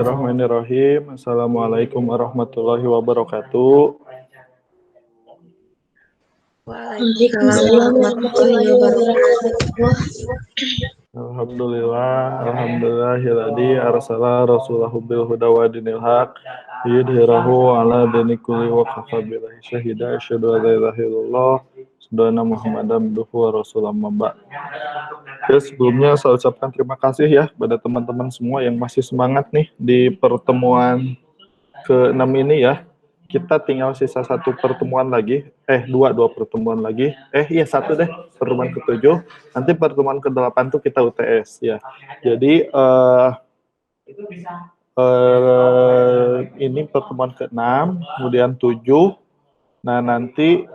Bismillahirrahmanirrahim. Assalamualaikum warahmatullahi wabarakatuh. Waalaikumsalam warahmatullahi wabarakatuh. Alhamdulillahilladzi arsala rasulahu bil huda wa dinil haq yudhhirahu ala dini kulli wa kafa billahi syahida asyhadu an la ilaha illallah wa muhammadan abduhu wa rasulullah mamba. Oke, sebelumnya saya ucapkan terima kasih ya pada teman-teman semua yang masih semangat nih di pertemuan ke-6 ini ya. Kita tinggal sisa satu pertemuan lagi, dua pertemuan lagi, satu deh, pertemuan ke-7, nanti pertemuan ke-8 tuh kita UTS ya. Jadi ini pertemuan ke-6, kemudian 7, nah nanti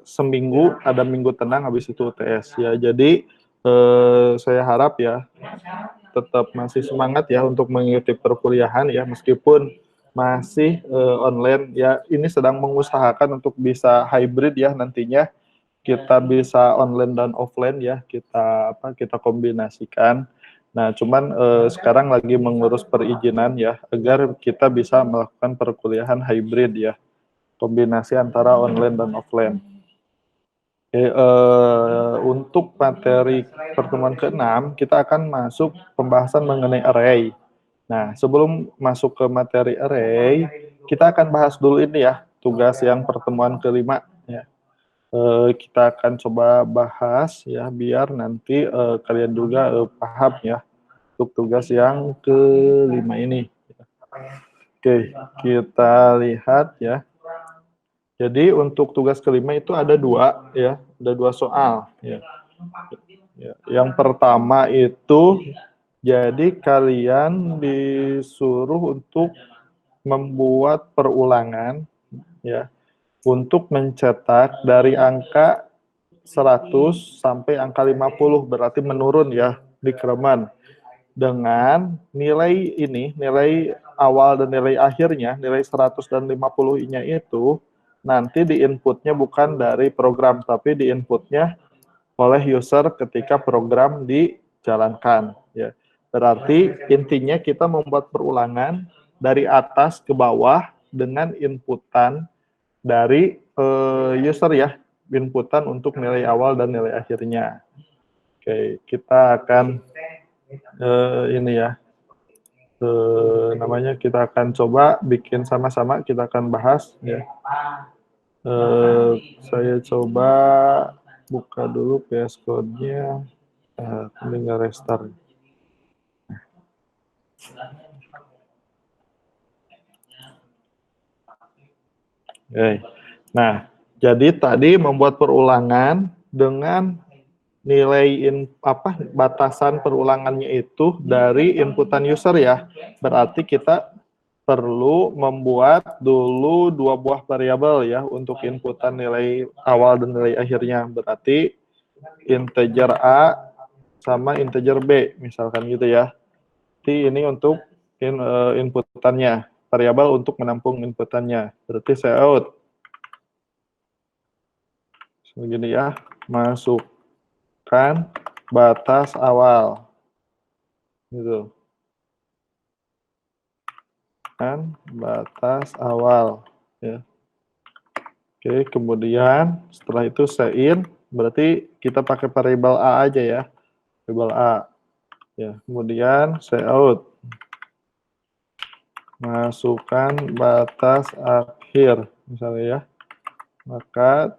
seminggu ada minggu tenang, habis itu UTS ya. Jadi saya harap ya tetap masih semangat ya untuk mengikuti perkuliahan ya, meskipun masih online ya. Ini sedang mengusahakan untuk bisa hybrid ya, nantinya kita bisa online dan offline ya, kita kombinasikan. Nah, cuman sekarang lagi mengurus perizinan ya, agar kita bisa melakukan perkuliahan hybrid ya, kombinasi antara online dan offline. Oke, untuk materi pertemuan ke-6 kita akan masuk pembahasan mengenai array. Nah, sebelum masuk ke materi array, kita akan bahas dulu ini ya, tugas yang pertemuan ke-5 ya. Kita akan coba bahas ya, biar nanti kalian juga paham ya, untuk tugas yang ke-5 ini. Oke, kita lihat ya. Jadi untuk tugas ke-5 itu ada dua ya, ada dua soal ya. Yang pertama itu, jadi kalian disuruh untuk membuat perulangan ya, untuk mencetak dari angka 100 sampai angka 50, berarti menurun ya di kereman, dengan nilai ini, nilai awal dan nilai akhirnya, nilai 100 dan 50-nya itu nanti di inputnya bukan dari program, tapi di inputnya oleh user ketika program dijalankan ya. Berarti intinya kita membuat perulangan dari atas ke bawah dengan inputan dari user ya, inputan untuk nilai awal dan nilai akhirnya. Oke, kita akan ini ya, namanya kita akan coba bikin sama-sama, kita akan bahas ya. Saya coba buka dulu VS Code-nya, tinggal restart. Oke. Nah, jadi tadi membuat perulangan dengan nilai batasan perulangannya itu dari inputan user ya. Berarti kita perlu membuat dulu dua buah variabel ya untuk inputan nilai awal dan nilai akhirnya. Berarti integer A sama integer B, misalkan gitu ya. Jadi ini untuk inputannya, variabel untuk menampung inputannya. Berarti saya out. Begini ya, masukkan batas awal. Gitu. Kan batas awal ya. Oke, kemudian setelah itu sein, berarti kita pakai variabel A aja ya. Variabel A. Ya, kemudian out. Masukkan batas akhir misalnya ya. Maka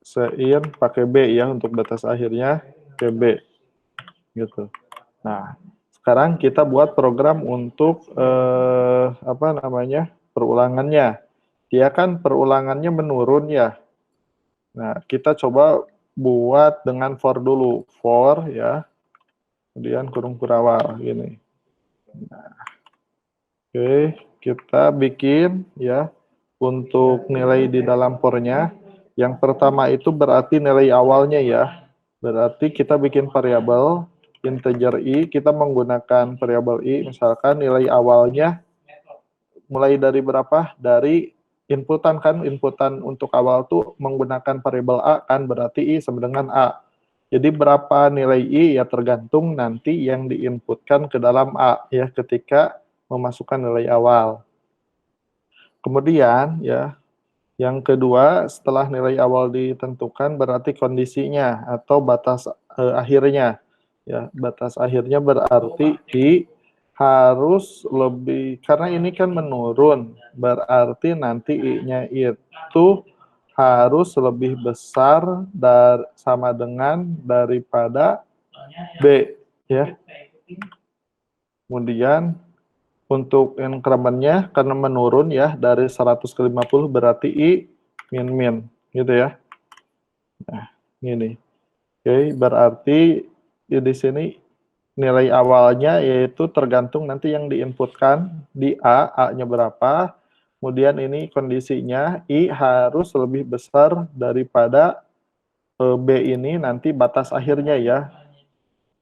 sein pakai B ya untuk batas akhirnya, ke B. Gitu. Nah, sekarang kita buat program untuk perulangannya. Dia kan perulangannya menurun ya. Nah, kita coba buat dengan for dulu. For ya. Kemudian kurung kurawal gini. Nah, oke, kita bikin ya untuk nilai di dalam for-nya. Yang pertama itu berarti nilai awalnya ya. Berarti kita bikin variabel integer i, kita menggunakan variabel i, misalkan nilai awalnya mulai dari berapa? Dari inputan kan, inputan untuk awal tuh menggunakan variabel a kan, berarti i sama dengan a. Jadi berapa nilai i ya tergantung nanti yang diinputkan ke dalam a ya ketika memasukkan nilai awal. Kemudian ya, yang kedua setelah nilai awal ditentukan berarti kondisinya atau batas akhirnya. Ya, batas akhirnya berarti I harus lebih, karena ini kan menurun, berarti nanti I-nya itu harus lebih besar sama dengan daripada B, ya. Kemudian untuk increment-nya karena menurun ya dari 100 ke 50 berarti I min gitu ya. Nah, ini. Oke, berarti di sini nilai awalnya yaitu tergantung nanti yang diinputkan di A-nya berapa. Kemudian ini kondisinya I harus lebih besar daripada B ini nanti batas akhirnya ya.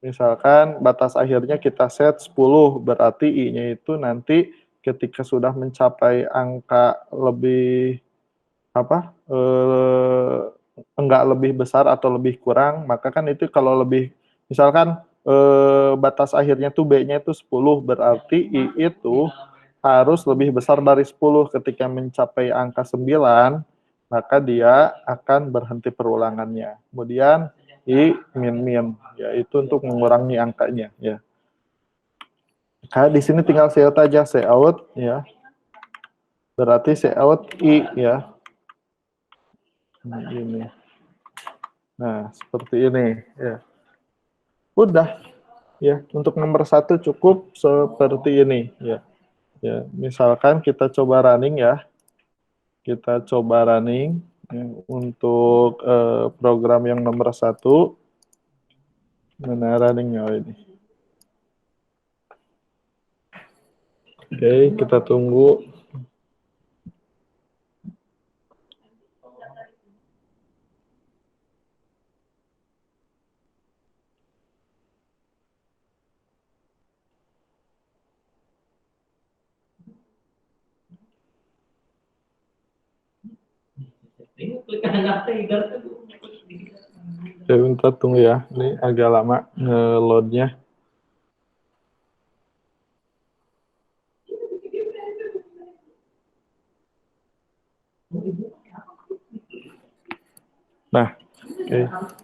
Misalkan batas akhirnya kita set 10, berarti I-nya itu nanti ketika sudah mencapai angka lebih enggak lebih besar atau lebih kurang, maka kan itu kalau lebih, misalkan batas akhirnya tuh B-nya itu 10, berarti I itu harus lebih besar dari 10. Ketika mencapai angka 9, maka dia akan berhenti perulangannya. Kemudian I min, yaitu untuk mengurangi angkanya ya. Nah, di sini tinggal cout aja, cout ya. Berarti cout I ya. Ini. Nah, seperti ini ya. Udah ya, untuk nomor 1 cukup seperti ini ya. Ya, misalkan kita coba running ya. Kita coba running ya, untuk program yang nomor 1. Mana runningnya ini? Oke, kita tunggu. Oke, bentar tunggu ya. Ini agak lama nge-load-nya. Nah, oke.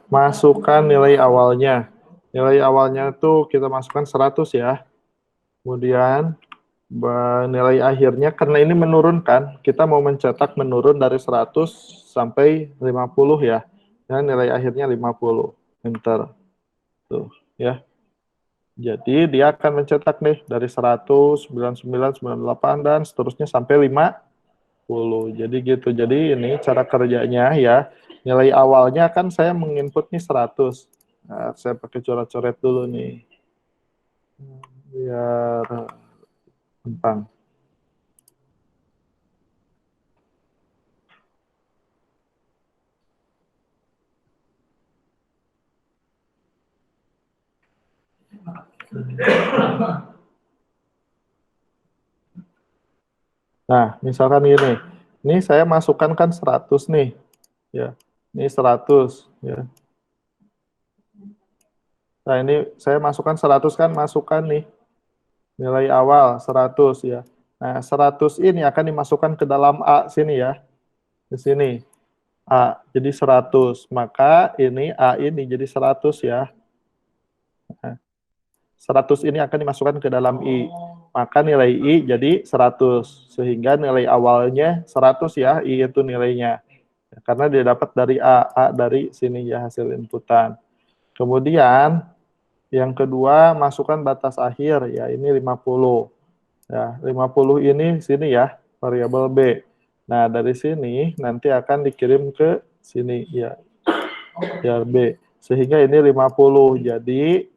Masukkan nilai awalnya. Nilai awalnya itu kita masukkan 100 ya. Kemudian nilai akhirnya, karena ini menurun kan, kita mau mencetak menurun dari 100 sampai 50 ya. Dan nilai akhirnya 50. Enter. Tuh, ya. Jadi dia akan mencetak nih dari 100, 99, 98, dan seterusnya sampai 50. Jadi gitu. Jadi ini cara kerjanya ya. Nilai awalnya kan saya menginput nih 100. Nah, saya pakai coret-coret dulu nih. Biar gampang. Nah, misalkan gini. Ini saya masukkan kan 100 nih. Ya. Ini 100 ya. Nah, ini saya masukkan 100 kan, masukkan nih nilai awal 100 ya. Nah, 100 ini akan dimasukkan ke dalam A sini ya. Di sini. A. Jadi 100. Maka ini A ini jadi 100 ya. Nah, 100 ini akan dimasukkan ke dalam I. Maka nilai I jadi 100. Sehingga nilai awalnya 100 ya, I itu nilainya. Karena dia dapat dari A dari sini ya hasil inputan. Kemudian yang kedua masukkan batas akhir ya, ini 50. Ya, 50 ini sini ya, variabel B. Nah, dari sini nanti akan dikirim ke sini ya. Ya B. Sehingga ini 50. Jadi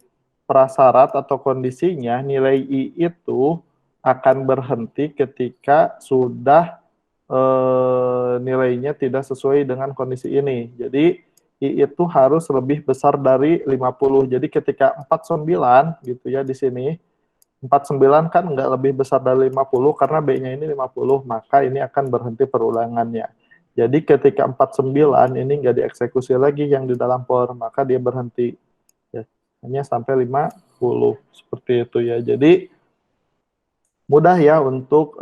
prasyarat atau kondisinya nilai I itu akan berhenti ketika sudah nilainya tidak sesuai dengan kondisi ini. Jadi I itu harus lebih besar dari 50. Jadi ketika 49 gitu ya di sini, 49 kan nggak lebih besar dari 50 karena B-nya ini 50, maka ini akan berhenti perulangannya. Jadi ketika 49 ini nggak dieksekusi lagi yang di dalam for, maka dia berhenti. Ya, hanya sampai 50. Seperti itu ya. Jadi mudah ya untuk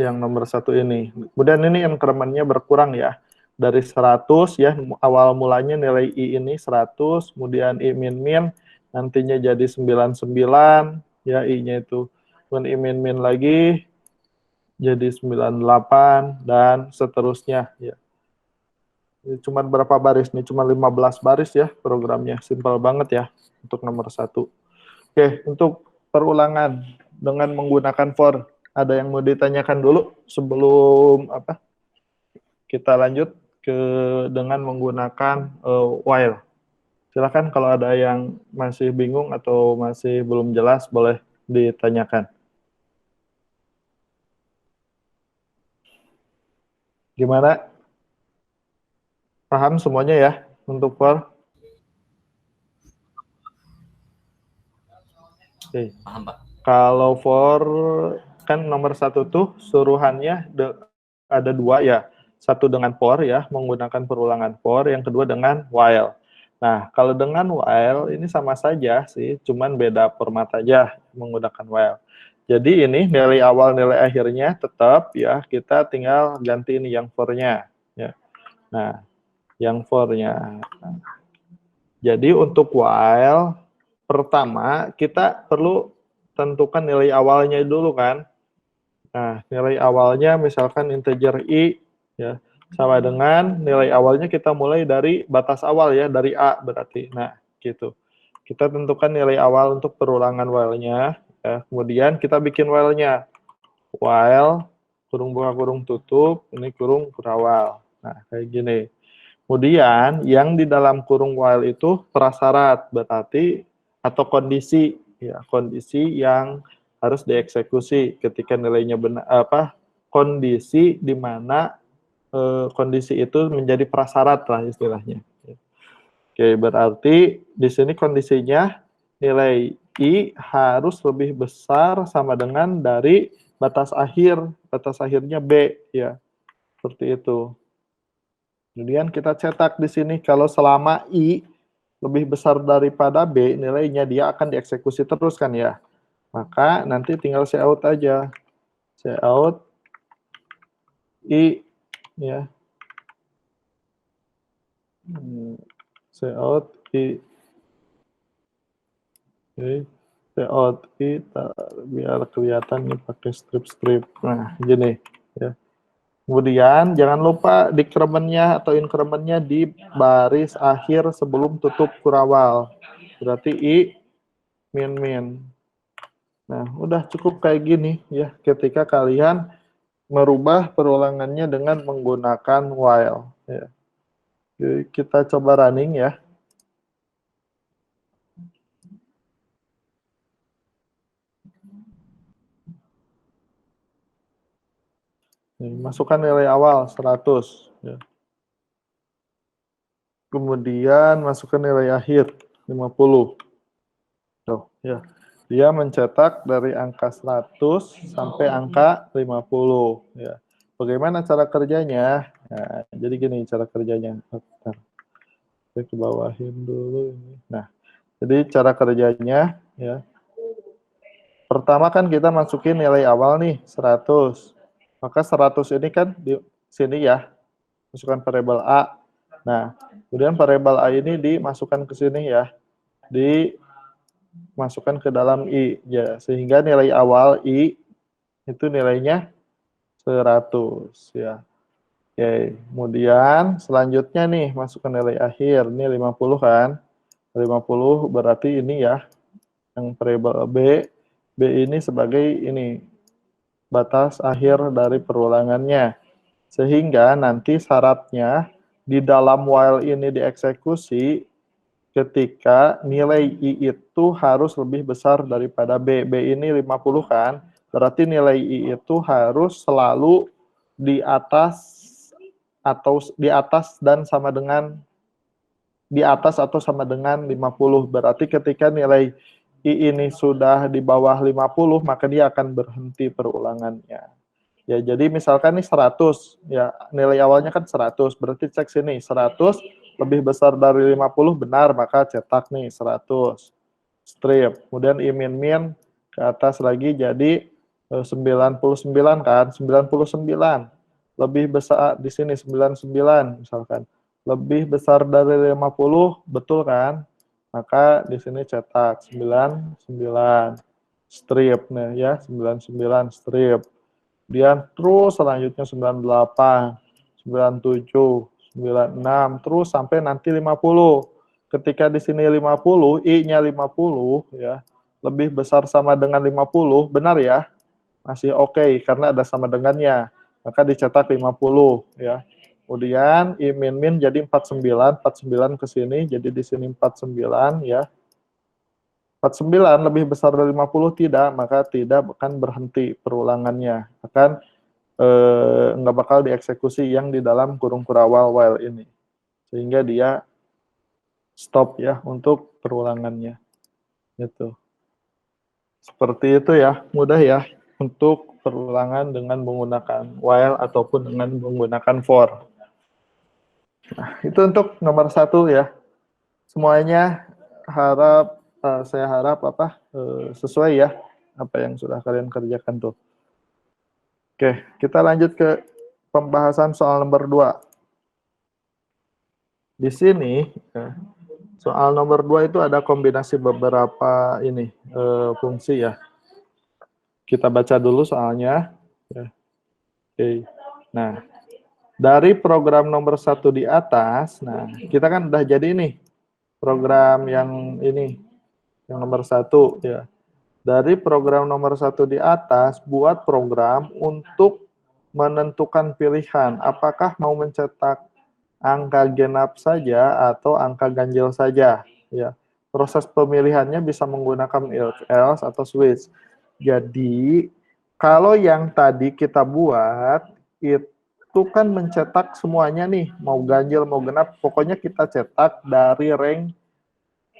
yang nomor 1 ini. Kemudian ini increment-nya berkurang ya. Dari 100 ya, awal mulanya nilai I ini 100, kemudian I min-min, nantinya jadi 99, ya I-nya itu. Kemudian I min-min lagi, jadi 98, dan seterusnya. Ya. Ini cuma berapa baris nih? Cuma 15 baris ya programnya. Simpel banget ya untuk nomor 1. Oke, untuk perulangan dengan menggunakan for, ada yang mau ditanyakan dulu sebelum kita lanjut ke dengan menggunakan while. Silakan kalau ada yang masih bingung atau masih belum jelas boleh ditanyakan. Gimana? Paham semuanya ya untuk for? Oke. Paham, Pak. Kalau for kan nomor 1 tuh suruhannya ada 2 ya. Satu dengan for ya, menggunakan perulangan for, yang kedua dengan while. Nah, kalau dengan while ini sama saja sih, cuman beda format aja menggunakan while. Jadi ini nilai awal nilai akhirnya tetap ya, kita tinggal ganti ini yang for-nya ya. Nah, yang for-nya. Jadi untuk while pertama kita perlu tentukan nilai awalnya dulu kan. Nah, nilai awalnya misalkan integer I ya, sama dengan nilai awalnya kita mulai dari batas awal ya, dari A berarti. Nah, gitu. Kita tentukan nilai awal untuk perulangan while-nya, ya. Kemudian kita bikin while-nya. While, kurung buka kurung tutup, ini kurung berawal. Nah, kayak gini. Kemudian, yang di dalam kurung while itu prasyarat, berarti, atau kondisi, ya, kondisi yang harus dieksekusi ketika nilainya benar, kondisi di mana kondisi itu menjadi prasyarat lah istilahnya. Oke, berarti di sini kondisinya nilai I harus lebih besar sama dengan dari batas akhirnya B ya. Seperti itu. Kemudian kita cetak di sini kalau selama I lebih besar daripada B, nilainya dia akan dieksekusi terus kan ya. Maka nanti tinggal cout aja. Cout I ya. Cout I. Oke. Cout I biar kelihatan nih pakai strip-strip. Nah, gini ya. Kemudian jangan lupa decrement-nya atau increment-nya di baris akhir sebelum tutup kurawal. Berarti I min-min. Nah, udah cukup kayak gini ya ketika kalian merubah perulangannya dengan menggunakan while ya. Jadi, kita coba running ya. Masukkan nilai awal 100 ya. Kemudian masukkan nilai akhir 50. Tuh, ya. Dia mencetak dari angka 100 sampai angka 50 ya. Bagaimana cara kerjanya? Nah, jadi gini cara kerjanya. Bentar. Saya ke bawahin dulu ini. Nah, jadi cara kerjanya ya. Pertama kan kita masukin nilai awal nih 100. Maka 100 ini kan di sini ya. Masukkan variabel A. Nah, kemudian variabel A ini dimasukkan ke sini ya. Dimasukkan ke dalam I ya. Sehingga nilai awal I itu nilainya 100 ya. Oke, kemudian selanjutnya nih masukkan nilai akhir. Ini 50 kan. 50 berarti ini ya. Yang variabel B. B ini sebagai ini batas akhir dari perulangannya. Sehingga nanti syaratnya di dalam while ini dieksekusi ketika nilai I itu harus lebih besar daripada B. B ini 50 kan. Berarti nilai I itu harus selalu di atas dan sama dengan di atas atau sama dengan 50. Berarti ketika nilai I ini sudah di bawah 50, maka dia akan berhenti perulangannya. Ya, jadi misalkan nih 100, ya nilai awalnya kan 100, berarti cek sini 100 lebih besar dari 50 benar, maka cetak nih 100. Strip. Kemudian I min-min ke atas lagi jadi 99 kan, 99 lebih besar di sini 99 misalkan. Lebih besar dari 50, betul kan? Maka di sini cetak 99 strip nih ya, 99 strip. Kemudian terus selanjutnya 98, 97, 96, terus sampai nanti 50. Ketika di sini 50, I-nya 50 ya, lebih besar sama dengan 50, benar ya? Masih oke karena ada sama dengannya. Maka dicetak 50 ya. Kemudian I min jadi 49, 49 ke sini jadi di sini 49 ya. 49 lebih besar dari 50 tidak, maka tidak akan berhenti perulangannya. Akan nggak bakal dieksekusi yang di dalam kurung kurawal while ini. Sehingga dia stop ya untuk perulangannya. Gitu. Seperti itu ya, mudah ya untuk perulangan dengan menggunakan while ataupun dengan menggunakan for. Nah, itu untuk nomor 1 ya. Semuanya saya harap sesuai ya apa yang sudah kalian kerjakan tuh. Oke, kita lanjut ke pembahasan soal nomor 2. Di sini soal nomor 2 itu ada kombinasi beberapa fungsi ya. Kita baca dulu soalnya. Oke. Nah, dari program nomor 1 di atas, nah kita kan udah jadi nih program yang ini, yang nomor 1 ya. Dari program nomor 1 di atas, buat program untuk menentukan pilihan, apakah mau mencetak angka genap saja atau angka ganjil saja. Ya, proses pemilihannya bisa menggunakan if else atau switch. Jadi, kalau yang tadi kita buat, itu kan mencetak semuanya nih, mau ganjil, mau genap, pokoknya kita cetak dari rank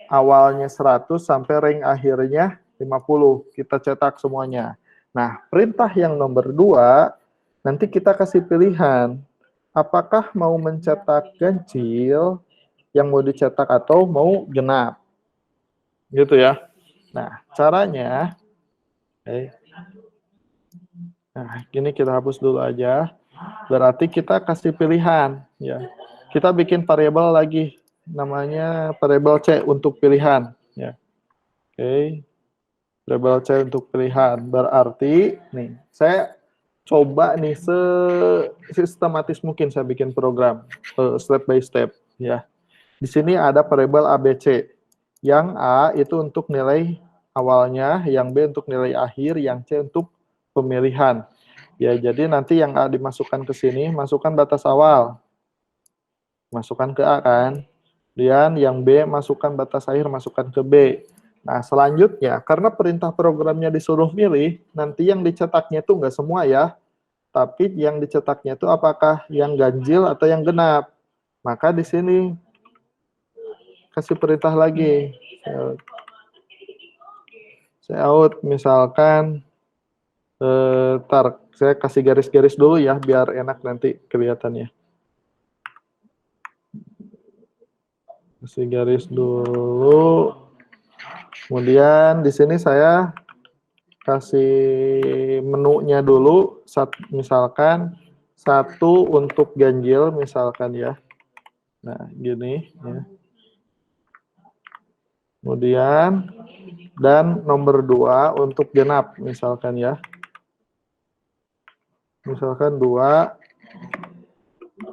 awalnya 100 sampai rank akhirnya 50. Kita cetak semuanya. Nah, perintah yang nomor 2, nanti kita kasih pilihan. Apakah mau mencetak ganjil yang mau dicetak atau mau genap. Gitu ya. Nah, caranya, nah, ini kita hapus dulu aja. Berarti kita kasih pilihan. Ya. Kita bikin variabel lagi. Namanya variabel C untuk pilihan. Ya. Oke. Variabel C untuk pilihan. Berarti, nih, saya coba nih sistematis mungkin saya bikin program. Step by step. Ya. Di sini ada variabel ABC. Yang A itu untuk nilai awalnya, yang B untuk nilai akhir, yang C untuk pemilihan. Ya, jadi nanti yang A dimasukkan ke sini, masukkan batas awal. Masukkan ke A kan. Kemudian yang B masukkan batas akhir, masukkan ke B. Nah, selanjutnya, karena perintah programnya disuruh milih, nanti yang dicetaknya itu nggak semua ya. Tapi yang dicetaknya itu apakah yang ganjil atau yang genap. Maka di sini kasih perintah lagi. Saya out misalkan saya kasih garis-garis dulu ya biar enak nanti kelihatannya. Kasih garis dulu. Kemudian di sini saya kasih menunya dulu, misalkan 1 untuk ganjil misalkan ya. Nah, gini ya. Kemudian dan nomor 2 untuk genap misalkan ya. Misalkan 2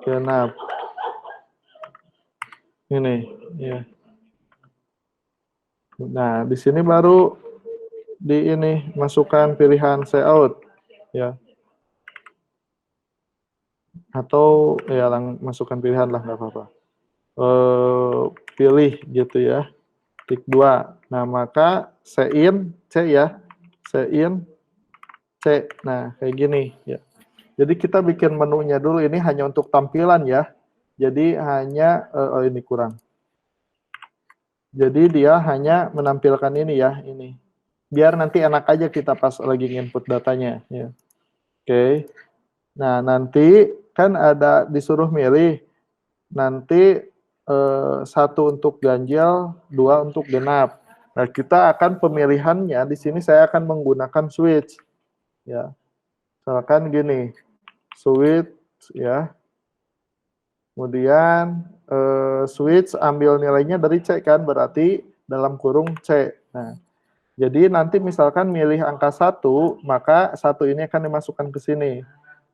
genap. Ini ya. Nah, di sini baru masukkan pilihan say out ya. Atau ya masukkan pilihan lah nggak apa-apa. Pilih gitu ya. Tik 2. Nah, maka C-in C ya. C-in C. Nah, kayak gini ya. Jadi kita bikin menunya dulu, ini hanya untuk tampilan ya. Jadi hanya ini kurang. Jadi dia hanya menampilkan ini ya, ini. Biar nanti enak aja kita pas lagi input datanya ya. Oke. Nah, nanti kan ada disuruh milih. Nanti 1 untuk ganjil, 2 untuk genap. Nah, kita akan pemilihannya di sini saya akan menggunakan switch. ya. Misalkan gini, switch ya. Kemudian switch ambil nilainya dari C kan, berarti dalam kurung C. Nah, jadi nanti misalkan milih angka 1, maka 1 ini akan dimasukkan ke sini.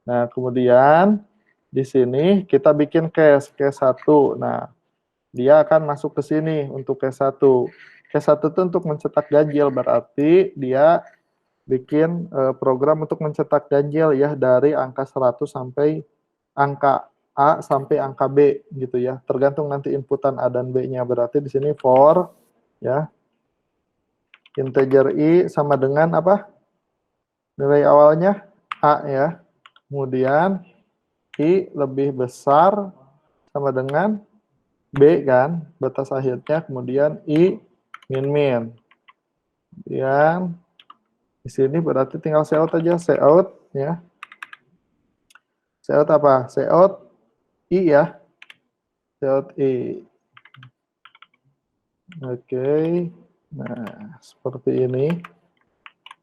Nah, kemudian di sini kita bikin case 1. Nah, dia akan masuk ke sini untuk case 1. Case 1 itu untuk mencetak ganjil, berarti dia bikin program untuk mencetak ganjil ya dari angka 100 sampai angka A sampai angka B gitu ya. Tergantung nanti inputan A dan B-nya. Berarti di sini for ya integer I sama dengan apa? Nilai awalnya A ya. Kemudian I lebih besar sama dengan B kan, batas akhirnya. Kemudian I min. Kemudian di sini berarti tinggal cout aja, cout ya. Cout apa? Cout I ya. Cout I. Oke. Nah, seperti ini.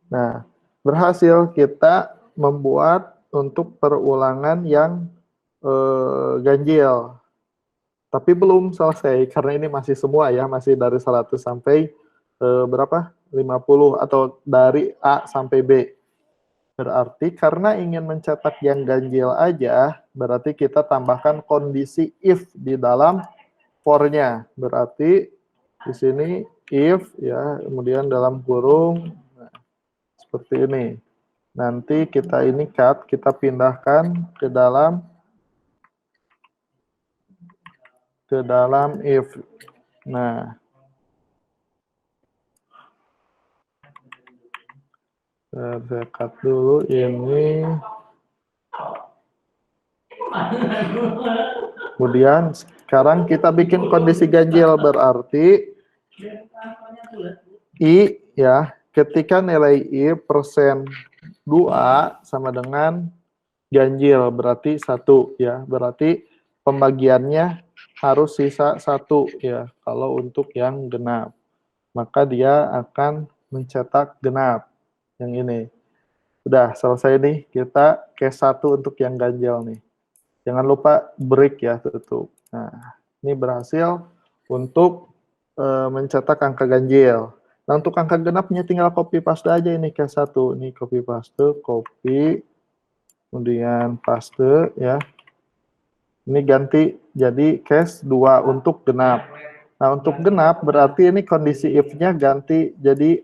Nah, berhasil kita membuat untuk perulangan yang ganjil. Tapi belum selesai karena ini masih semua ya, masih dari 100 sampai berapa? 50 atau dari A sampai B. Berarti karena ingin mencetak yang ganjil aja, berarti kita tambahkan kondisi if di dalam for-nya. Berarti di sini if ya, kemudian dalam kurung nah, seperti ini. Nanti kita ini cut, kita pindahkan ke dalam if. Nah, saya cut dulu ini. Kemudian sekarang kita bikin kondisi ganjil, berarti I ya, ketika nilai I persen 2 sama dengan ganjil, berarti 1 ya. Berarti pembagiannya harus sisa 1 ya, kalau untuk yang genap. Maka dia akan mencetak genap. Yang ini. Udah selesai nih, kita case 1 untuk yang ganjil nih. Jangan lupa break ya, tutup. Nah, ini berhasil untuk mencetak angka ganjil. Nah, untuk angka genapnya tinggal copy paste aja ini case 1. Ini copy paste, copy, kemudian paste ya. Ini ganti jadi case 2 untuk genap. Nah, untuk genap berarti ini kondisi if-nya ganti jadi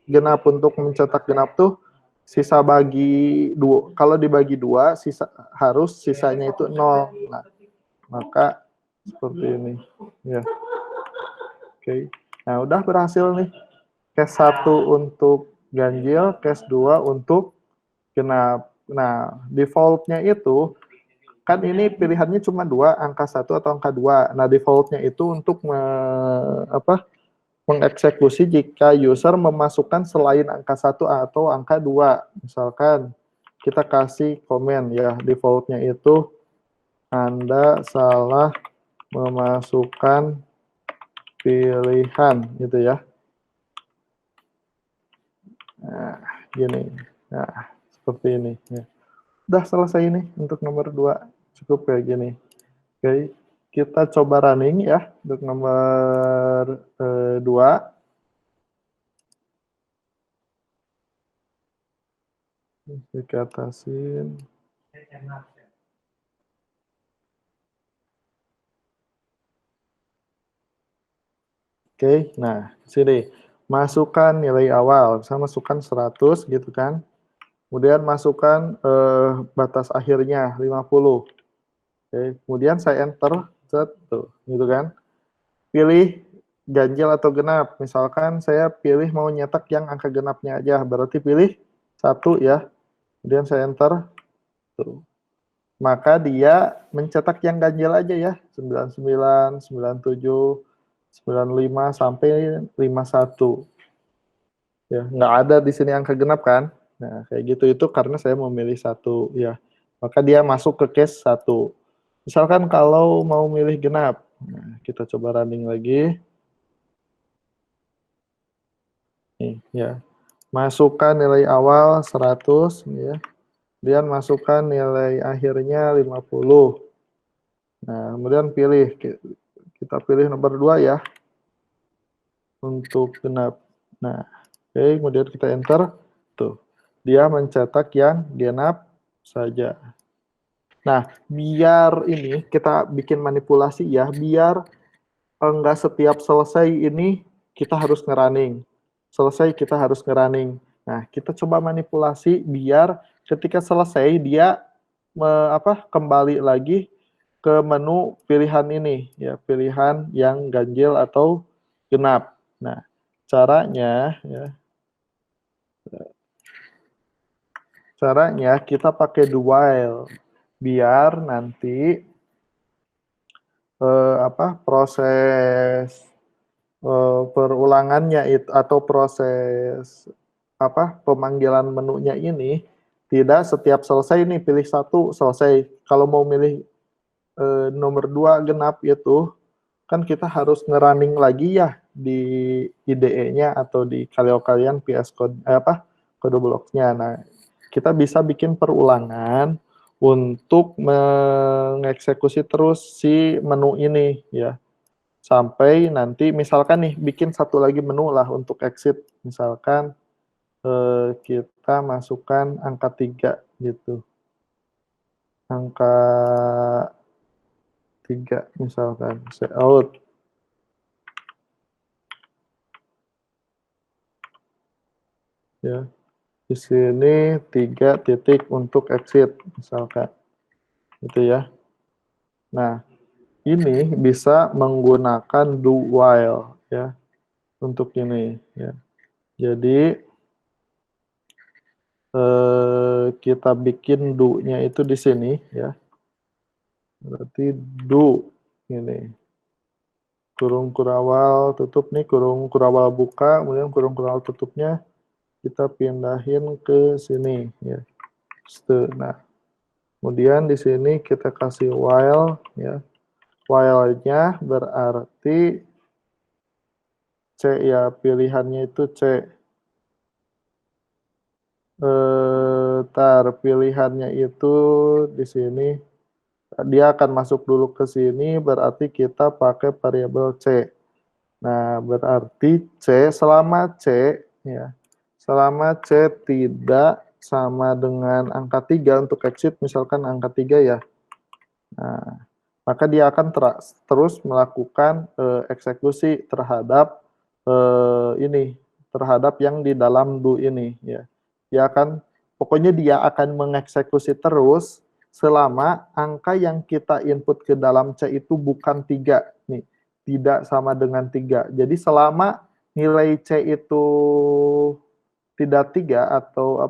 genap. Untuk mencetak genap tuh sisa bagi 2. Kalau dibagi 2, harus sisanya itu 0. Nah, maka seperti ini ya. Oke. Nah, udah berhasil nih. Case 1 untuk ganjil, case 2 untuk genap. Nah, default-nya itu kan ini pilihannya cuma 2, angka 1 atau angka 2. Nah, default-nya itu untuk mengeksekusi jika user memasukkan selain angka 1 atau angka 2. Misalkan kita kasih komen ya, default-nya itu Anda salah memasukkan pilihan gitu ya. Nah, gini. Nah, seperti ini ya. Udah selesai ini untuk nomor 2. Cukup kayak gini. Oke, kita coba running ya untuk nomor 2. Kita atasin. Oke, nah sini masukkan nilai awal, saya masukkan 100 gitu kan. Kemudian masukkan batas akhirnya 50. Oke, kemudian saya enter, tuh, gitu kan. Pilih ganjil atau genap. Misalkan saya pilih mau nyetak yang angka genapnya aja, berarti pilih 1 ya. Kemudian saya enter, tuh. Maka dia mencetak yang ganjil aja ya, 99, 97, 95 sampai 51. Ya, nggak ada di sini angka genap kan? Nah, kayak gitu itu karena saya memilih 1 ya. Maka dia masuk ke case 1. Misalkan kalau mau milih genap. Nah, kita coba running lagi. Nih, ya. Masukkan nilai awal 100 ya. Kemudian masukkan nilai akhirnya 50. Nah, kemudian pilih, kita pilih nomor 2 ya, untuk genap. Nah, oke, kemudian kita enter, tuh, dia mencetak yang genap saja. Nah, biar ini, kita bikin manipulasi ya, biar enggak setiap selesai ini, kita harus ngerunning. Selesai, kita harus ngerunning. Nah, kita coba manipulasi, biar ketika selesai, dia kembali lagi ke menu pilihan ini ya, pilihan yang ganjil atau genap. Nah, caranya kita pakai do while biar nanti proses perulangannya itu atau proses pemanggilan menunya ini tidak setiap selesai nih pilih satu selesai. Kalau mau milih nomor 2 genap itu kan kita harus ngerunning lagi ya di IDE-nya atau di kalian PS Code kode bloknya. Nah, kita bisa bikin perulangan untuk mengeksekusi terus si menu ini ya. Sampai nanti misalkan nih bikin satu lagi menu lah untuk exit. Misalkan kita masukkan angka 3 gitu. Angka 3 misalkan, say out. Ya, di sini 3 titik untuk exit misalkan. Gitu ya. Nah, ini bisa menggunakan do while ya untuk ini ya. Jadi kita bikin do-nya itu di sini ya. Berarti do ini kurung kurawal tutup nih, kurung kurawal buka, kemudian kurung kurawal tutupnya kita pindahin ke sini ya. Nah, kemudian di sini kita kasih while ya. While-nya berarti C ya, pilihannya itu C. Pilihannya itu di sini dia akan masuk dulu ke sini, berarti kita pakai variabel C. Nah, berarti C selama C ya, selama C tidak sama dengan angka 3 untuk exit, misalkan angka 3 ya. Nah, maka dia akan terus melakukan eksekusi terhadap terhadap yang di dalam do ini ya. Pokoknya dia akan mengeksekusi terus selama angka yang kita input ke dalam C itu bukan 3 nih, tidak sama dengan 3. Jadi selama nilai C itu tidak 3 atau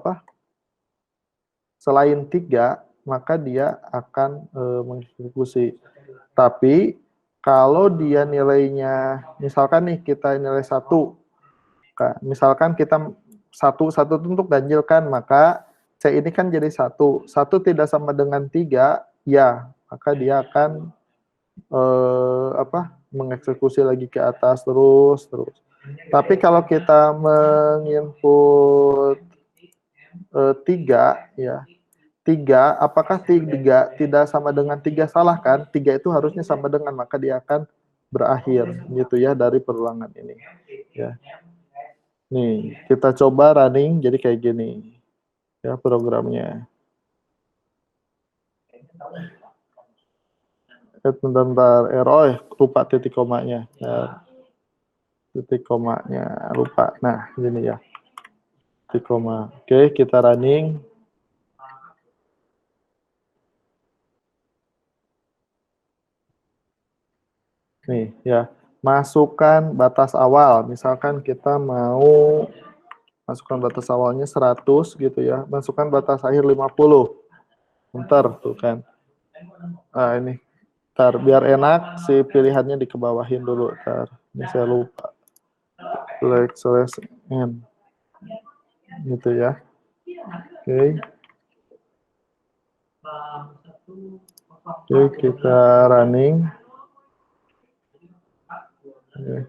selain 3, maka dia akan mengeksekusi. Tapi kalau dia nilainya, misalkan nih kita nilai 1, misalkan kita 1 itu untuk ganjilkan, maka C ini kan jadi 1 tidak sama dengan 3, ya, maka dia akan mengeksekusi lagi ke atas terus. Tapi kalau kita menginput 3 ya, 3, apakah 3 tidak sama dengan 3, salah kan? 3 itu harusnya sama dengan, maka dia akan berakhir gitu ya dari perulangan ini ya. Nih, kita coba running jadi kayak gini ya programnya. Bentar, error, lupa titik komanya. Ya. Titik komanya lupa. Nah, gini ya. Titik koma. Oke, kita running. Nih ya, masukkan batas awal. Misalkan kita mau masukkan batas awalnya 100 gitu ya. Masukkan batas akhir 50. Bentar tuh kan. Nah, ini. Ntar, biar enak si pilihannya dikebawahin dulu. Ntar, ini saya lupa. /n. Gitu ya. Oke. Oke, kita running. Oke.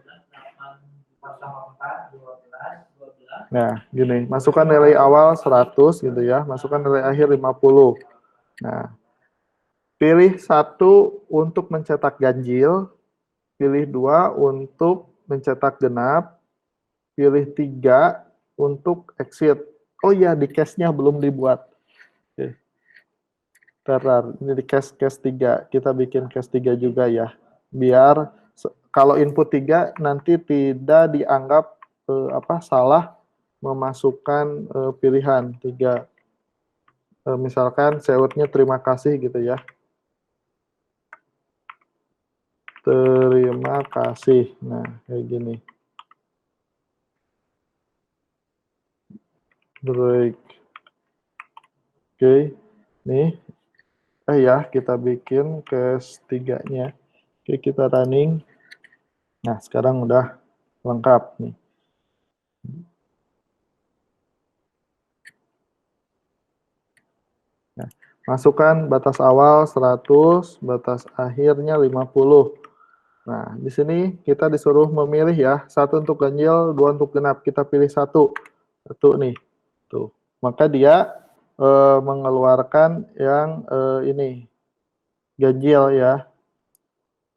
Nah, gini, masukkan nilai awal 100 gitu ya, masukkan nilai akhir 50. Nah, pilih 1 untuk mencetak ganjil, pilih 2 untuk mencetak genap, pilih 3 untuk exit. Oh iya, di case-nya belum dibuat. Oke. Ini di case 3. Kita bikin case 3 juga ya. Biar kalau input 3 nanti tidak dianggap salah memasukkan pilihan 3. Misalkan seutnya terima kasih gitu ya. Terima kasih. Nah, kayak gini. Break. Oke. Nih. Ya, kita bikin case 3-nya. Oke, kita running. Nah, sekarang udah lengkap nih. Nah, masukkan batas awal 100, batas akhirnya 50. Nah, di sini kita disuruh memilih ya, 1 untuk ganjil, 2 untuk genap. Kita pilih 1. 1 nih. Tuh. Maka dia mengeluarkan yang ini, ganjil ya.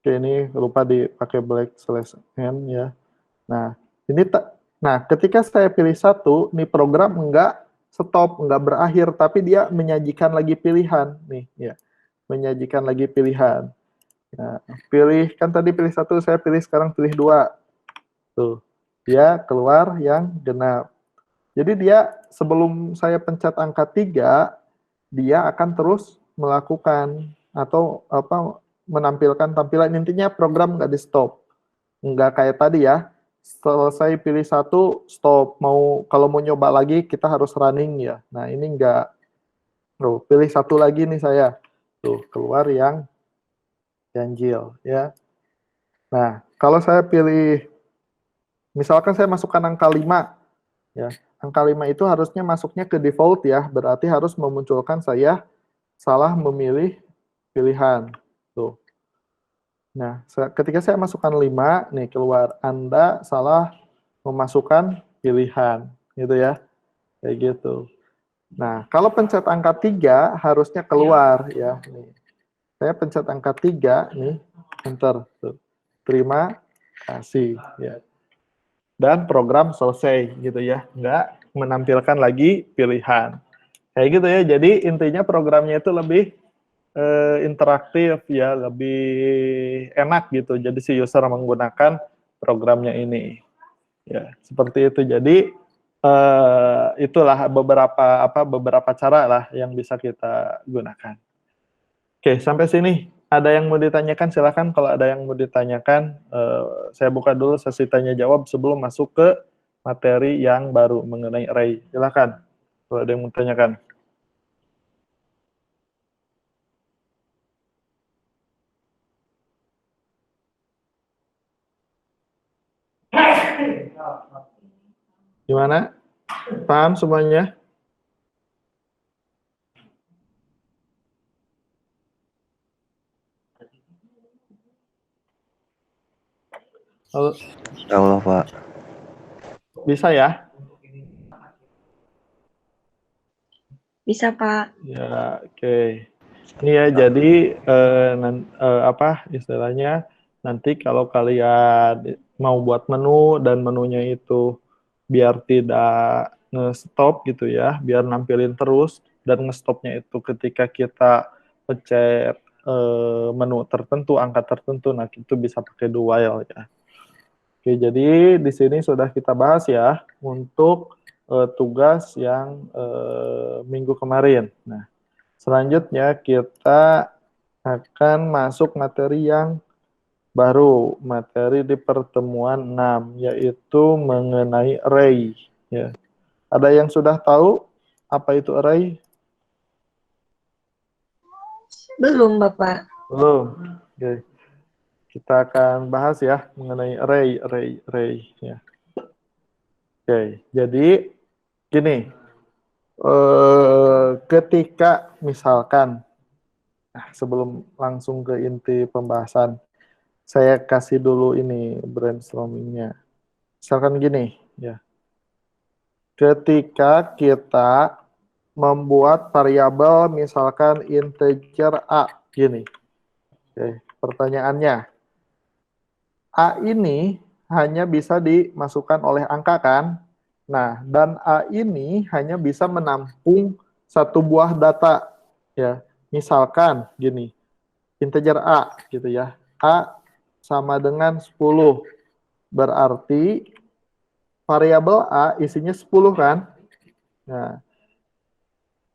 Oke, ini lupa dipakai black slash n ya. Nah, ketika saya pilih 1, nih program enggak stop, enggak berakhir, tapi dia menyajikan lagi pilihan nih ya. Menyajikan lagi pilihan. Nah, kan tadi pilih 1, saya pilih sekarang pilih 2. Tuh. Dia keluar yang genap. Jadi dia sebelum saya pencet angka 3, dia akan terus melakukan atau menampilkan tampilan, intinya program nggak di stop. Nggak kayak tadi ya, selesai pilih 1 stop, kalau mau nyoba lagi kita harus running ya. Nah, ini nggak. Pilih 1 lagi nih saya. Tuh, keluar yang ganjil ya. Nah, kalau saya pilih, misalkan saya masukkan angka 5 ya. Angka 5 itu harusnya masuknya ke default ya, berarti harus memunculkan saya salah memilih pilihan. Tuh. Nah, ketika saya masukkan 5, nih keluar Anda salah memasukkan pilihan, gitu ya. Kayak gitu. Nah, kalau pencet angka 3 harusnya keluar ya. Nih. Saya pencet angka 3 nih, enter. Tuh. Terima kasih ya. Dan program selesai gitu ya. Nggak menampilkan lagi pilihan. Kayak gitu ya. Jadi intinya programnya itu lebih interaktif ya, lebih enak gitu. Jadi si user menggunakan programnya ini. Ya, seperti itu. Jadi itulah beberapa cara lah yang bisa kita gunakan. Oke, sampai sini ada yang mau ditanyakan, silakan. Kalau ada yang mau ditanyakan, saya buka dulu sesi tanya jawab sebelum masuk ke materi yang baru mengenai array. Silakan kalau ada yang mau ditanyakan. Gimana? Paham semuanya? Halo. Ya Allah, Pak. Bisa ya? Bisa, Pak. Ya, oke. Ini ya, jadi istilahnya nanti kalau kalian mau buat menu dan menunya itu biar tidak nge-stop gitu ya, biar nampilin terus dan nge-stopnya itu ketika kita pencet menu tertentu, angka tertentu, nah itu bisa pakai do while ya. Oke, jadi di sini sudah kita bahas ya untuk tugas yang minggu kemarin. Nah, selanjutnya kita akan masuk materi yang baru, materi di pertemuan 6, yaitu mengenai array. Ya. Ada yang sudah tahu apa itu array? Belum, Bapak. Belum. Oke. Kita akan bahas ya mengenai array. Ya. Oke, jadi gini, ketika misalkan, sebelum langsung ke inti pembahasan, saya kasih dulu ini brainstorming-nya. Misalkan gini, ya. ketika kita membuat variabel misalkan integer A gini. Oke, pertanyaannya, A ini hanya bisa dimasukkan oleh angka kan? Nah, dan A ini hanya bisa menampung satu buah data ya. Misalkan gini, integer A gitu ya. A sama dengan 10. Berarti variabel A isinya 10 kan? Nah,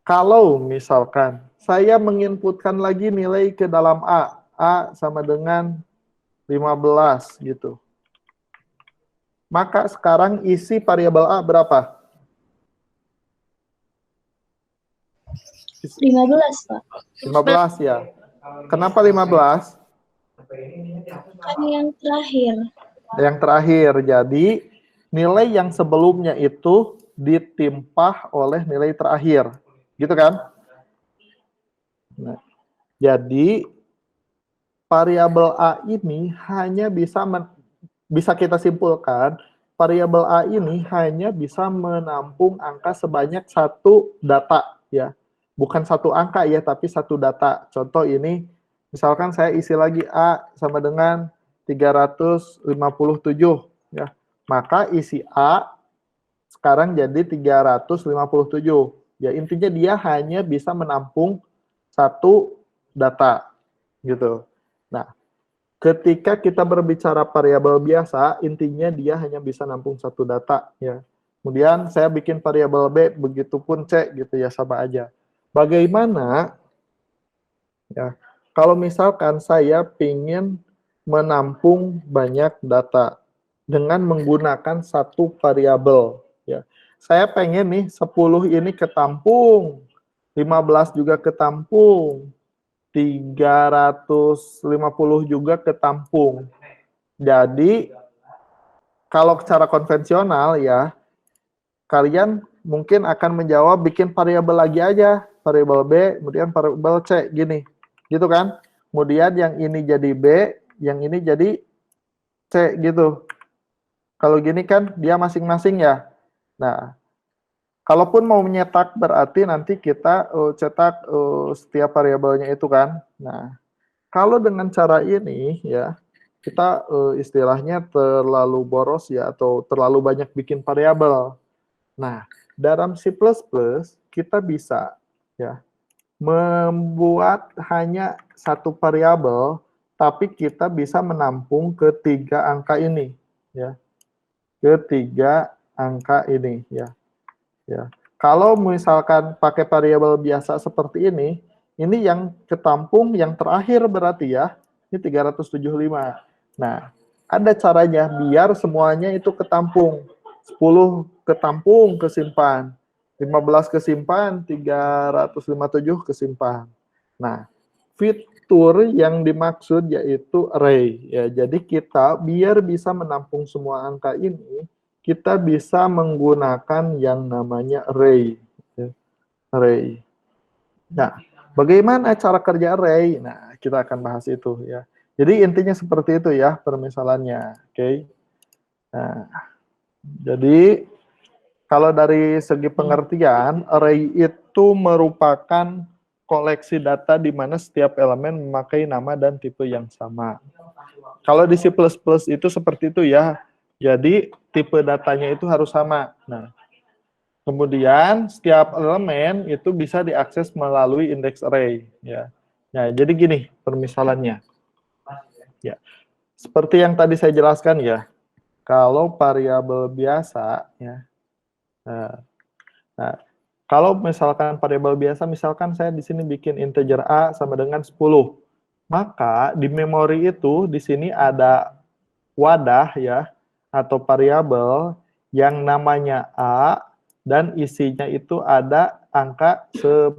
kalau misalkan saya menginputkan lagi nilai ke dalam A sama dengan 15 gitu. Maka sekarang isi variabel A berapa? 15, Pak. 15 ya. Kenapa 15? Kan yang terakhir. Yang terakhir. Jadi nilai yang sebelumnya itu ditimpah oleh nilai terakhir. Gitu kan? Nah, jadi variabel A ini hanya bisa kita simpulkan, variabel A ini hanya bisa menampung angka sebanyak satu data ya. Bukan satu angka ya, tapi satu data. Contoh ini, misalkan saya isi lagi A sama dengan 357 ya. Maka isi A sekarang jadi 357. Ya, intinya dia hanya bisa menampung satu data gitu. Nah, ketika kita berbicara variabel biasa, intinya dia hanya bisa nampung satu data ya. Kemudian saya bikin variabel B, begitupun C gitu ya, sama aja. Bagaimana ya kalau misalkan saya ingin menampung banyak data dengan menggunakan satu variabel ya. Saya pengen nih 10 ini ketampung, 15 juga ketampung, 350 juga ketampung. Jadi kalau secara konvensional ya, kalian mungkin akan menjawab bikin variabel lagi aja, variabel B, kemudian variabel C, gini. Gitu kan? Kemudian yang ini jadi B, yang ini jadi C gitu. Kalau gini kan dia masing-masing ya. Nah, kalaupun mau menyetak berarti nanti kita cetak setiap variabelnya itu kan. Nah, kalau dengan cara ini ya, kita istilahnya terlalu boros ya, atau terlalu banyak bikin variabel. Nah, dalam C++ kita bisa ya membuat hanya satu variabel, tapi kita bisa menampung ketiga angka ini ya. Ketiga angka ini ya. Ya. Kalau misalkan pakai variabel biasa seperti ini yang ketampung yang terakhir berarti ya. Ini 375. Nah, ada caranya biar semuanya itu ketampung. 10 ketampung, kesimpan. 15 kesimpan, 357 kesimpan. Nah, fitur yang dimaksud yaitu array. Ya, jadi kita biar bisa menampung semua angka ini, kita bisa menggunakan yang namanya array. Array. Nah, bagaimana cara kerja array? Nah, kita akan bahas itu ya. Jadi intinya seperti itu ya permisalannya. Oke. Nah, jadi kalau dari segi pengertian, array itu merupakan koleksi data di mana setiap elemen memakai nama dan tipe yang sama. Kalau di C++ itu seperti itu ya. Jadi tipe datanya itu harus sama. Nah, kemudian setiap elemen itu bisa diakses melalui index array ya. Nah, jadi gini permisalannya. Ya. Seperti yang tadi saya jelaskan ya. Kalau variabel biasa ya. Nah, kalau misalkan variabel biasa, misalkan saya di sini bikin integer A sama dengan 10. Maka di memori itu di sini ada wadah ya atau variabel yang namanya A dan isinya itu ada angka 10.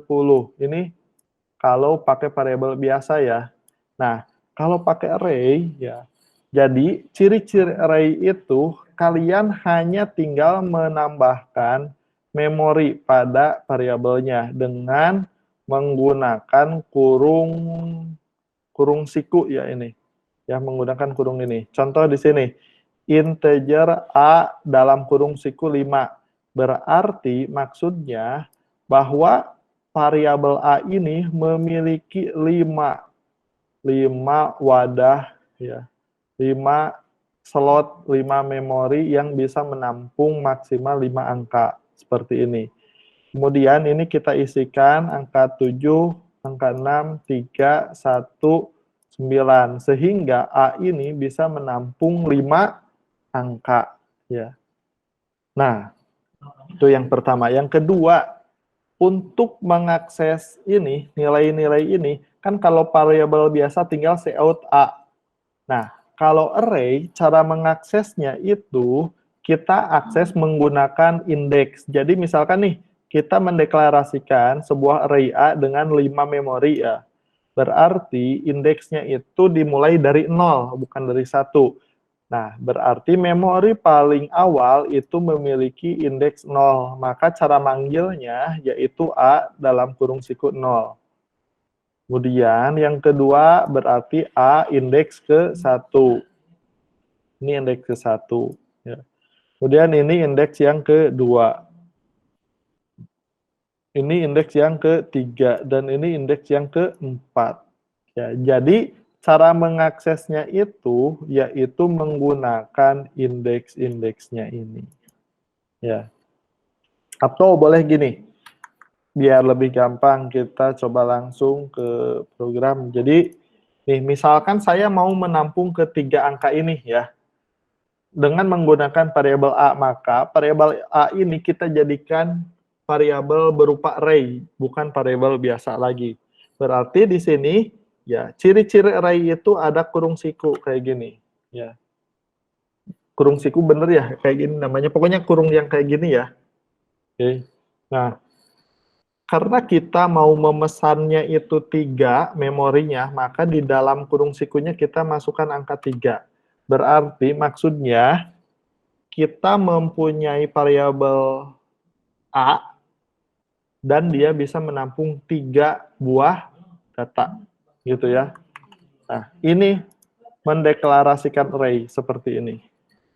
Ini kalau pakai variabel biasa ya. Nah, kalau pakai array ya. Jadi ciri-ciri array itu kalian hanya tinggal menambahkan memori pada variabelnya dengan menggunakan kurung siku ya ini. Ya, menggunakan kurung ini. Contoh di sini, integer A dalam kurung siku 5. Berarti maksudnya bahwa variabel A ini memiliki 5 wadah, ya, 5 slot, 5 memori yang bisa menampung maksimal 5 angka, seperti ini. Kemudian ini kita isikan angka 7, angka 6, 3, 1, 9, sehingga A ini bisa menampung 5 angka, ya. Nah, itu yang pertama. Yang kedua, untuk mengakses ini, nilai-nilai ini, kan kalau variabel biasa tinggal cout A. Nah, kalau array, cara mengaksesnya itu kita akses menggunakan indeks. Jadi misalkan nih, kita mendeklarasikan sebuah array A dengan 5 memori ya. Berarti indeksnya itu dimulai dari 0, bukan dari 1. Nah, berarti memori paling awal itu memiliki indeks 0. Maka cara manggilnya yaitu A dalam kurung siku 0. Kemudian yang kedua berarti A indeks ke 1. Ini indeks ke 1. Ya. Kemudian ini indeks yang kedua. Ini indeks yang ketiga. Dan ini indeks yang keempat. Ya, jadi cara mengaksesnya itu yaitu menggunakan indeks-indeksnya ini. Ya. Atau boleh gini, biar lebih gampang kita coba langsung ke program. Jadi, nih misalkan saya mau menampung ketiga angka ini ya. Dengan menggunakan variabel A, maka variabel A ini kita jadikan variabel berupa array, bukan variabel biasa lagi. Berarti di sini ya, ciri-ciri array itu ada kurung siku kayak gini, ya. Kurung siku bener ya, kayak gini namanya. Pokoknya kurung yang kayak gini ya. Oke. Nah, karena kita mau memesannya itu 3 memorinya, maka di dalam kurung sikunya kita masukkan angka 3. Berarti maksudnya kita mempunyai variabel A dan dia bisa menampung 3 buah data, gitu ya. Nah, ini mendeklarasikan array seperti ini.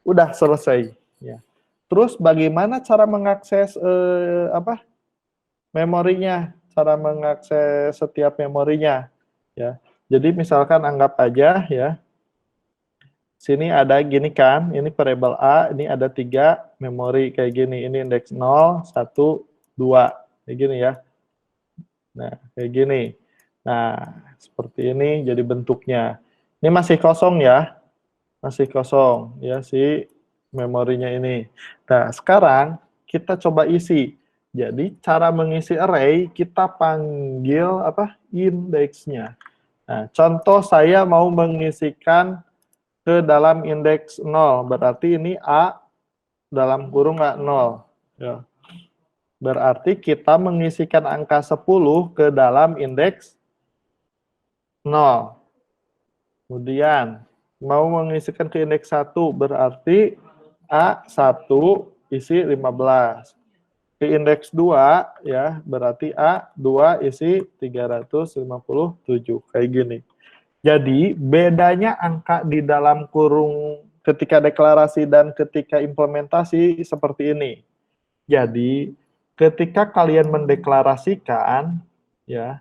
Udah selesai. Ya. Terus bagaimana cara mengakses memorinya? Cara mengakses setiap memorinya. Ya. Jadi misalkan anggap aja ya. Sini ada gini kan, ini variabel A, ini ada 3 memori kayak gini. Ini indeks 0, 1, 2. Kayak gini ya. Nah, kayak gini. Nah, seperti ini jadi bentuknya. Ini masih kosong ya. Masih kosong ya si memorinya ini. Nah, sekarang kita coba isi. Jadi cara mengisi array kita panggil apa? Indeksnya. Nah, contoh saya mau mengisikan ke dalam indeks 0, berarti ini A dalam kurung A 0. Ya. Berarti kita mengisikan angka 10 ke dalam indeks 0. Kemudian mau mengisikan ke indeks 1, berarti A1 isi 15. Ke indeks 2, ya, berarti A2 isi 357. Kayak gini. Jadi, bedanya angka di dalam kurung ketika deklarasi dan ketika implementasi seperti ini. Jadi, ketika kalian mendeklarasikan, ya,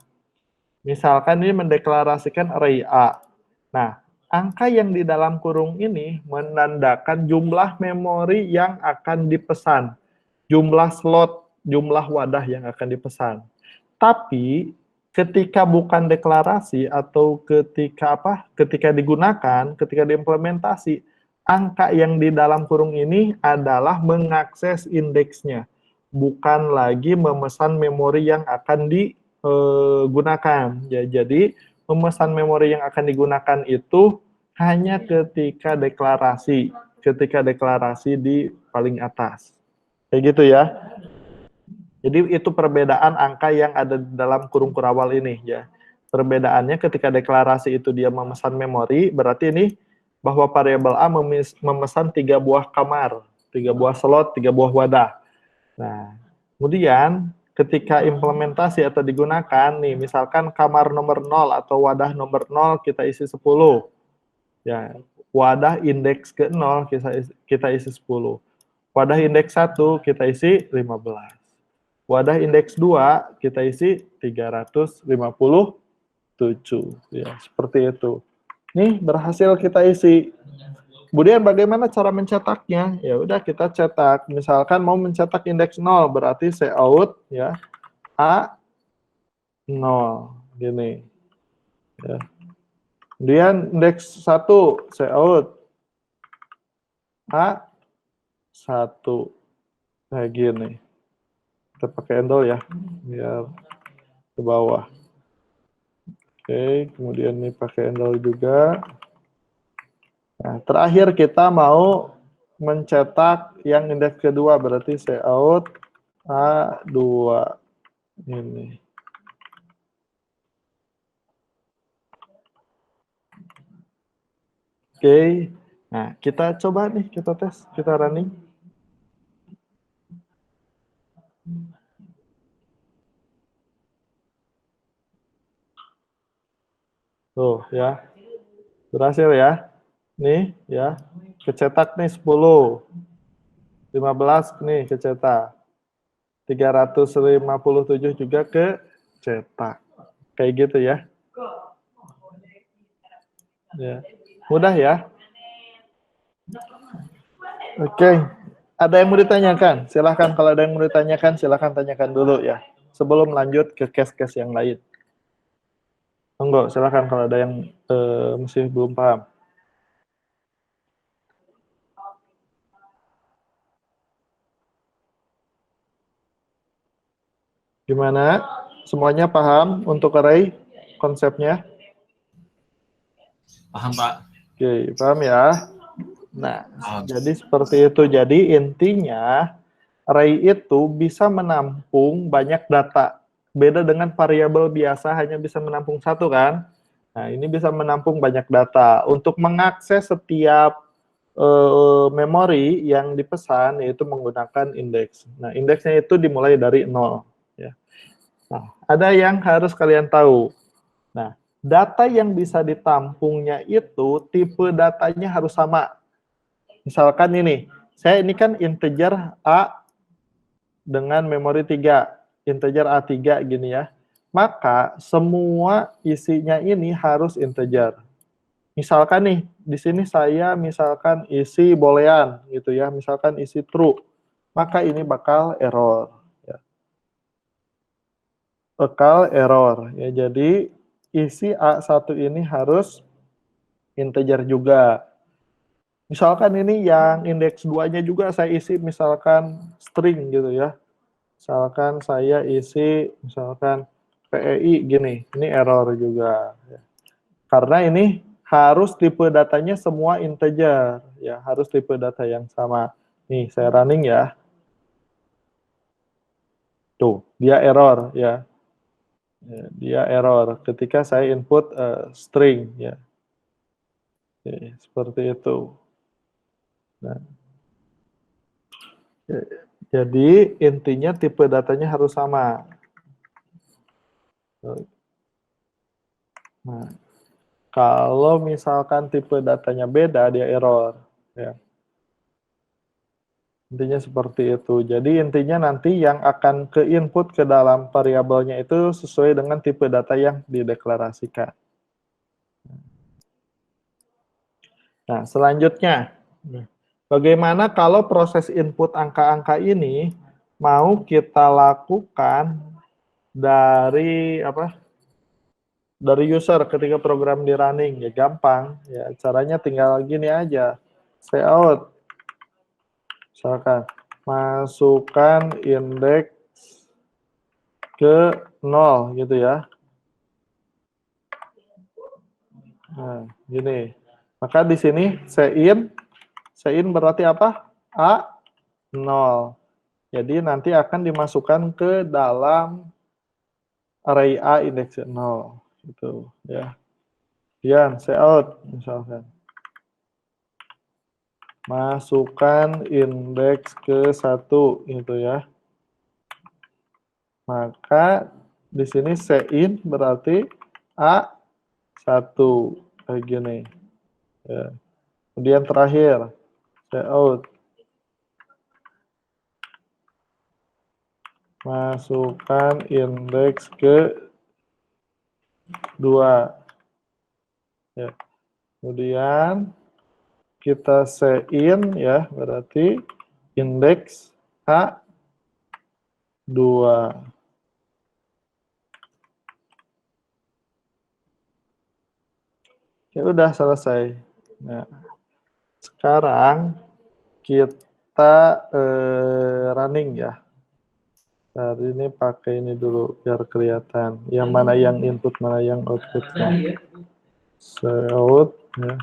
misalkan ini mendeklarasikan array A. Nah, angka yang di dalam kurung ini menandakan jumlah memori yang akan dipesan, jumlah slot, jumlah wadah yang akan dipesan. Tapi ketika bukan deklarasi atau ketika digunakan, ketika diimplementasi, angka yang di dalam kurung ini adalah mengakses indeksnya, bukan lagi memesan memori yang akan digunakan. Ya, jadi memesan memori yang akan digunakan itu hanya ketika deklarasi di paling atas. Kayak gitu ya. Jadi itu perbedaan angka yang ada di dalam kurung kurawal ini ya. Perbedaannya ketika deklarasi itu dia memesan memori, berarti ini bahwa variabel A memesan 3 buah kamar, 3 buah slot, 3 buah wadah. Nah, kemudian ketika implementasi atau digunakan nih, misalkan kamar nomor 0 atau wadah nomor 0 kita isi 10. Ya, wadah indeks ke 0 kita isi 10. Wadah indeks 1 kita isi 15. Wadah indeks 2 kita isi 357. Ya, seperti itu. Nih berhasil kita isi. Kemudian bagaimana cara mencetaknya? Ya udah kita cetak. Misalkan mau mencetak indeks 0 berarti cout ya A 0 gini. Ya. Kemudian indeks 1 cout A 1 kayak gini. Kita pakai endol ya biar ke bawah. Oke, kemudian ini pakai endol juga. Nah, terakhir kita mau mencetak yang indeks kedua berarti cout A2 ini. Oke. Nah, kita coba nih, kita tes, kita running. Tuh ya. Berhasil ya. Nih ya. Kecetak nih 10. 15 nih kecetak. 357 juga kecetak. Kayak gitu ya. Ya. Mudah ya. Oke. Ada yang mau ditanyakan? Silahkan kalau ada yang mau ditanyakan, silahkan tanyakan dulu ya. Sebelum lanjut ke case-case yang lain. Enggak, silahkan kalau ada yang masih belum paham. Gimana? Semuanya paham untuk array konsepnya? Paham, Pak. Oke, paham ya? Nah, jadi seperti itu. Jadi intinya array itu bisa menampung banyak data. Beda dengan variabel biasa hanya bisa menampung satu kan? Nah, ini bisa menampung banyak data. Untuk mengakses setiap memori yang dipesan yaitu menggunakan indeks. Nah, indeksnya itu dimulai dari 0. Ya. Nah, ada yang harus kalian tahu. Nah, data yang bisa ditampungnya itu tipe datanya harus sama. Misalkan ini, saya ini kan integer A dengan memori 3, integer A3 gini ya. Maka semua isinya ini harus integer. Misalkan nih, di sini saya misalkan isi boolean gitu ya, misalkan isi true, maka ini bakal error. Ya. Bakal error. Ya, jadi isi A1 ini harus integer juga. Misalkan ini yang indeks 2-nya juga saya isi misalkan string gitu ya. Misalkan saya isi misalkan PEI gini, ini error juga. Ya. Karena ini harus tipe datanya semua integer, ya harus tipe data yang sama. Nih saya running ya. Tuh dia error ya. Dia error ketika saya input string ya. Oke, seperti itu. Nah, jadi intinya tipe datanya harus sama. Nah, kalau misalkan tipe datanya beda, dia error. Ya. Intinya seperti itu. Jadi intinya nanti yang akan ke input ke dalam variabelnya itu sesuai dengan tipe data yang dideklarasikan. Nah, selanjutnya, bagaimana kalau proses input angka-angka ini mau kita lakukan dari apa? Dari user ketika program di running, ya gampang. Ya, caranya tinggal gini aja. Cout. Misalkan masukkan indeks ke 0 gitu ya. Nah, gini. Maka di sini sein berarti apa? A 0. Jadi nanti akan dimasukkan ke dalam array A indeks 0 gitu ya. Kemudian cout misalkan. Masukkan indeks ke 1 gitu ya. Maka di sini sein berarti A1 kayak gini. Ya. Kemudian terakhir cout Masukkan indeks ke 2. Ya. Kemudian kita sein ya, berarti indeks H2. Ya udah selesai. Nah, sekarang kita running ya. Hari ini pakai ini dulu biar kelihatan. Yang mana yang input, mana yang outputnya. Out ya.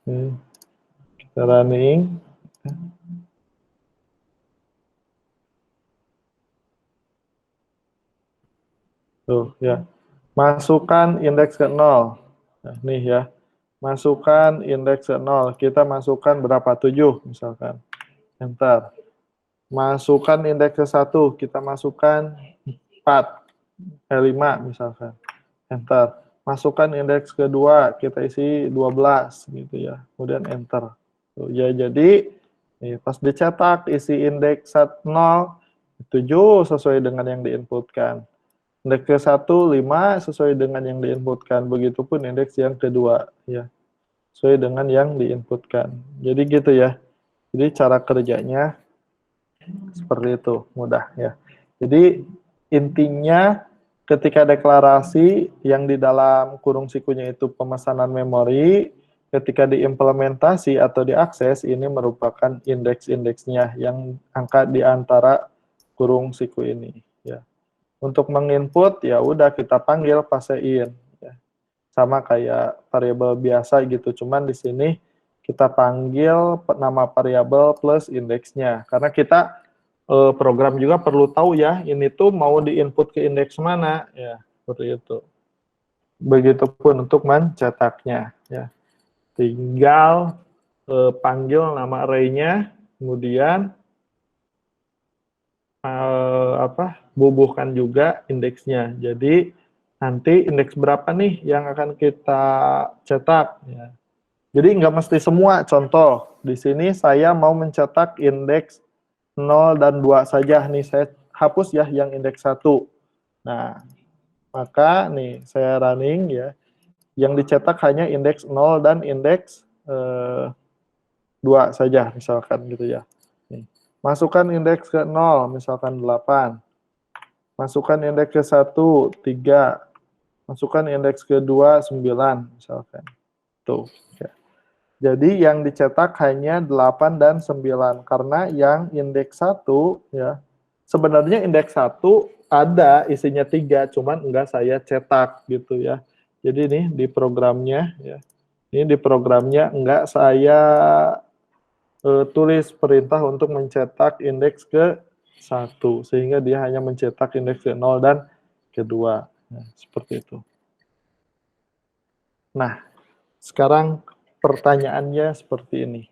Ini kita running. Tuh ya. Masukkan indeks ke 0. Nah, nih ya. Masukkan indeks ke 0. Kita masukkan berapa? 7 misalkan. Enter. Masukkan indeks ke 1. Kita masukkan 4. 5 misalkan. Enter. Masukkan indeks kedua, kita isi 12 gitu ya. Kemudian enter. Tuh, ya jadi pas dicetak isi indeks 0 7 sesuai dengan yang diinputkan. Indeks ke 1 5 sesuai dengan yang diinputkan. Begitupun indeks yang kedua ya. Sesuai dengan yang diinputkan. Jadi gitu ya. Jadi cara kerjanya seperti itu, mudah ya. Jadi intinya ketika deklarasi yang di dalam kurung sikunya itu pemesanan memori, ketika diimplementasi atau diakses ini merupakan indeks-indeksnya yang angka di antara kurung siku ini ya. Untuk menginput ya udah kita panggil passein ya. Sama kayak variabel biasa gitu, cuman di sini kita panggil nama variabel plus indeksnya karena kita program juga perlu tahu ya, ini tuh mau diinput ke indeks mana, ya, seperti itu. Begitupun untuk mencetaknya, ya. Tinggal panggil nama array-nya, kemudian bubuhkan juga indeksnya. Jadi nanti indeks berapa nih yang akan kita cetak, ya. Jadi nggak mesti semua, contoh, di sini saya mau mencetak indeks 0 dan 2 saja nih, saya hapus ya yang indeks 1. Nah, maka nih saya running ya, yang dicetak hanya indeks 0 dan indeks 2 saja misalkan gitu ya. Nih. Masukkan indeks ke 0, misalkan 8. Masukkan indeks ke 1, 3. Masukkan indeks ke 2, 9 misalkan. Tuh. Ya. Jadi yang dicetak hanya 8 dan 9 karena yang indeks 1 ya. Sebenarnya indeks 1 ada isinya 3 cuman enggak saya cetak gitu ya. Jadi ini di programnya ya. Ini di programnya enggak saya tulis perintah untuk mencetak indeks ke 1 sehingga dia hanya mencetak indeks ke 0 dan ke 2. Nah, seperti itu. Nah, sekarang pertanyaannya seperti ini.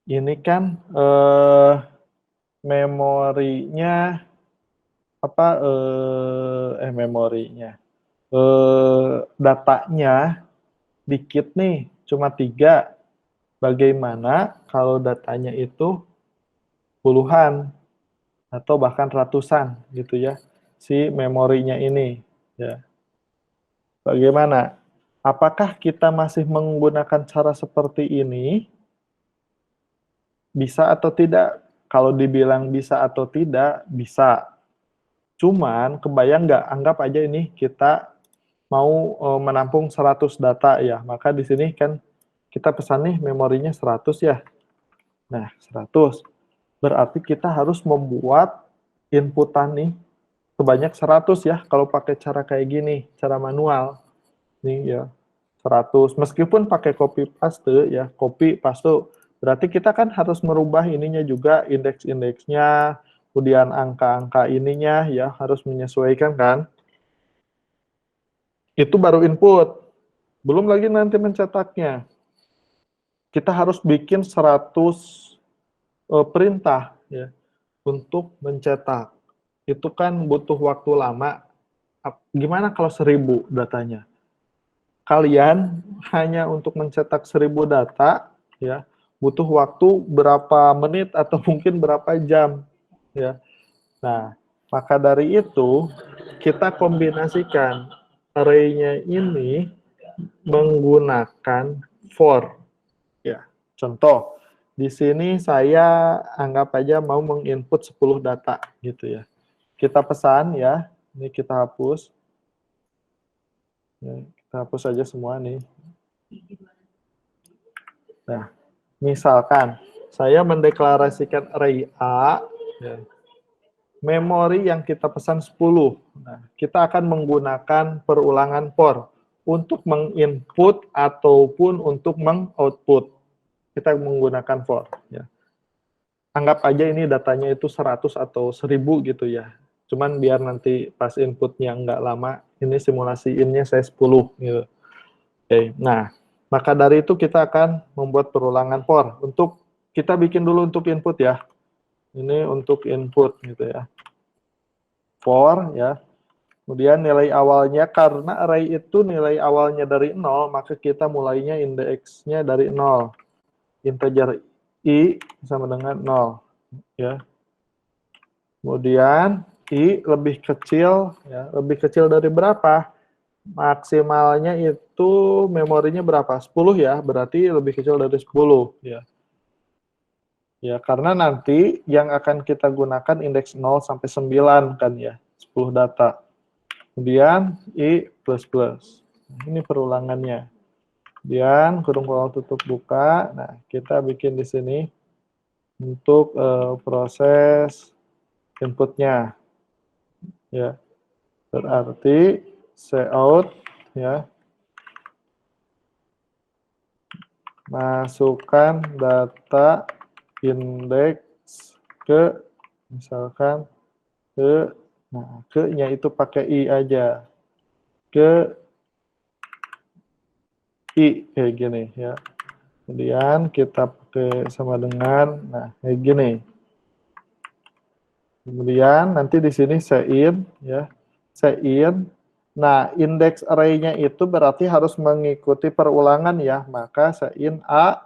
Ini kan memorinya apa memorinya datanya dikit nih, cuma 3. Bagaimana kalau datanya itu puluhan atau bahkan ratusan gitu ya, si memorinya ini ya. Bagaimana? Apakah kita masih menggunakan cara seperti ini? Bisa atau tidak? Kalau dibilang bisa atau tidak, bisa. Cuman, kebayang nggak? Anggap aja ini kita mau menampung 100 data ya. Maka di sini kan kita pesan nih memorinya 100 ya. Nah, 100. Berarti kita harus membuat inputan nih sebanyak 100 ya. Kalau pakai cara kayak gini, cara manual. Nih ya, 100. Meskipun pakai copy paste ya, copy paste. Berarti kita kan harus merubah ininya juga, indeks-indeksnya, kemudian angka-angka ininya ya, harus menyesuaikan kan. Itu baru input. Belum lagi nanti mencetaknya. Kita harus bikin 100 perintah ya untuk mencetak. Itu kan butuh waktu lama. Gimana kalau 1000 datanya? kalian hanya untuk mencetak 1000 data, ya, butuh waktu berapa menit atau mungkin berapa jam, ya. Nah, maka dari itu kita kombinasikan array-nya ini menggunakan for. Ya, contoh di sini saya anggap aja mau menginput 10 data gitu ya. Kita pesan ya, ini kita hapus. Ya, kita hapus aja semua nih. Nah, misalkan saya mendeklarasikan array A, ya, memori yang kita pesan 10. Nah, kita akan menggunakan perulangan for untuk menginput ataupun untuk mengoutput. Kita menggunakan for. Ya. Anggap aja ini datanya itu 100 atau 1000 gitu ya. Cuman biar nanti pas inputnya nggak lama, ini simulasiinnya saya 10 gitu. Oke, nah, maka dari itu kita akan membuat perulangan for. Untuk kita bikin dulu untuk input ya. Ini untuk input gitu ya. For ya. Kemudian nilai awalnya, karena array itu nilai awalnya dari 0, maka kita mulainya indeksnya dari 0. Integer i sama dengan 0. Ya. Kemudian i lebih kecil, ya, lebih kecil dari berapa? Maksimalnya itu memorinya berapa? 10 ya, berarti lebih kecil dari 10 ya. Ya, karena nanti yang akan kita gunakan indeks 0 sampai 9 kan ya, 10 data. Kemudian i plus plus. Ini perulangannya. Kemudian kurung kolom tutup buka. Nah, kita bikin di sini untuk proses inputnya. Ya. Berarti cout ya. Masukkan data indeks ke misalkan ke, nah, ke-nya itu pakai i aja. Ke i kayak gini ya. Kemudian kita pakai sama dengan, nah kayak gini. Kemudian nanti di sini sein ya, sein. Nah, indeks array-nya itu berarti harus mengikuti perulangan ya, maka sein a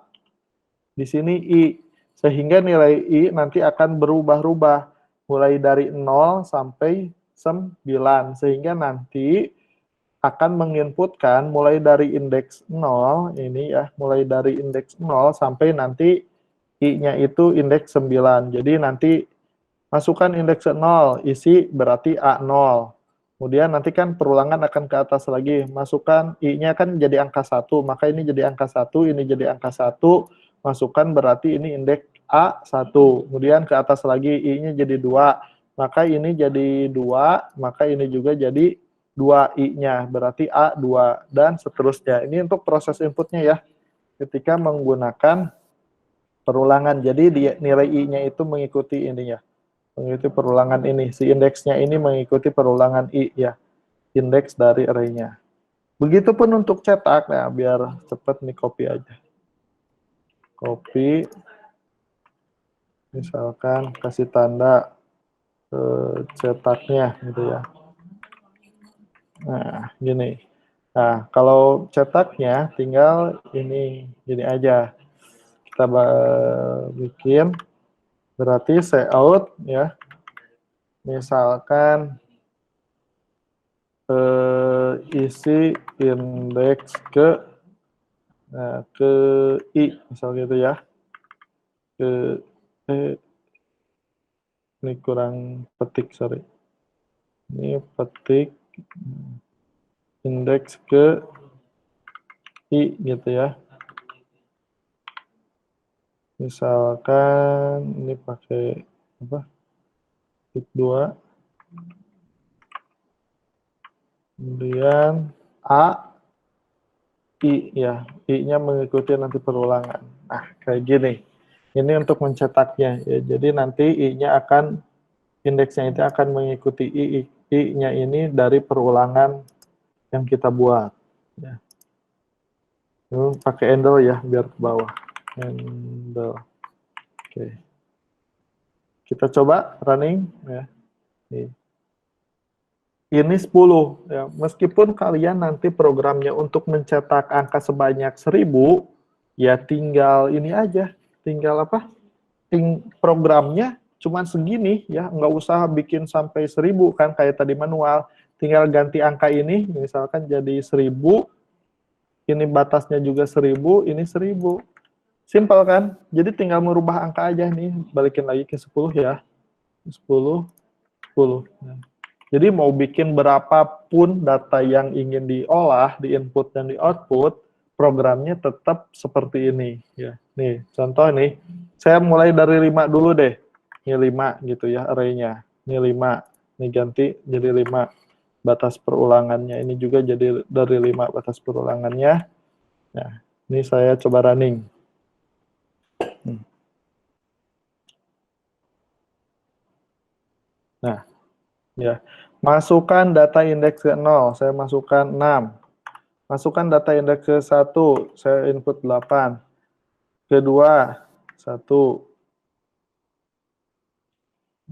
di sini i, sehingga nilai i nanti akan berubah-ubah mulai dari 0 sampai 9, sehingga nanti akan menginputkan mulai dari indeks 0 ini ya, mulai dari indeks 0 sampai nanti i-nya itu indeks 9. Jadi nanti masukkan indeks 0, isi berarti A0. Kemudian nanti kan perulangan akan ke atas lagi, masukkan i-nya kan jadi angka 1, maka ini jadi angka 1, ini jadi angka 1, masukkan berarti ini indeks A1. Kemudian ke atas lagi i-nya jadi 2, maka ini jadi 2, maka ini juga jadi 2 i-nya, berarti A2, dan seterusnya. Ini untuk proses inputnya ya, ketika menggunakan perulangan. Jadi nilai i-nya itu mengikuti ini ya, mengikuti perulangan ini. Si indeksnya ini mengikuti perulangan i ya, indeks dari array-nya. Begitupun untuk cetak, ya biar cepat nih copy aja. Copy, misalkan kasih tanda cetaknya gitu ya. Nah, gini. Nah, kalau cetaknya tinggal ini gini aja. Kita bikin berarti cout ya. Misalkan isi indeks ke i misal gitu ya. Ke ini kurang petik, sorry. Ini petik indeks ke i gitu ya. Misalkan ini pakai apa? Tik 2. Kemudian a i ya, i-nya mengikuti nanti perulangan. Nah, kayak gini. Ini untuk mencetaknya ya. Jadi nanti i-nya akan indeksnya itu akan mengikuti i-nya ini dari perulangan yang kita buat ya. Ini pakai handle ya biar ke bawah. Handle. Oke. Kita coba running ya. Nih. ini 10 ya. Meskipun kalian nanti programnya untuk mencetak angka sebanyak 1000, ya tinggal ini aja, tinggal apa? Programnya cuman segini ya, nggak usah bikin sampai 1000 kan kayak tadi manual. Tinggal ganti angka ini, misalkan jadi 1000, ini batasnya juga 1000, ini 1000. Simpel kan? Jadi tinggal merubah angka aja nih, balikin lagi ke 10 ya. 10, 10. Jadi mau bikin berapapun data yang ingin diolah, di input dan di output, programnya tetap seperti ini. Ya. Nih, contoh nih, saya mulai dari 5 dulu deh. Ini 5 gitu ya, array-nya. Ini 5, ini ganti jadi 5. Batas perulangannya ini juga jadi dari 5 batas perulangannya. Nah, ini saya coba running. Nah, ya. Masukkan data indeks ke 0, saya masukkan 6. Masukkan data indeks ke 1, saya input 8. Kedua, 1.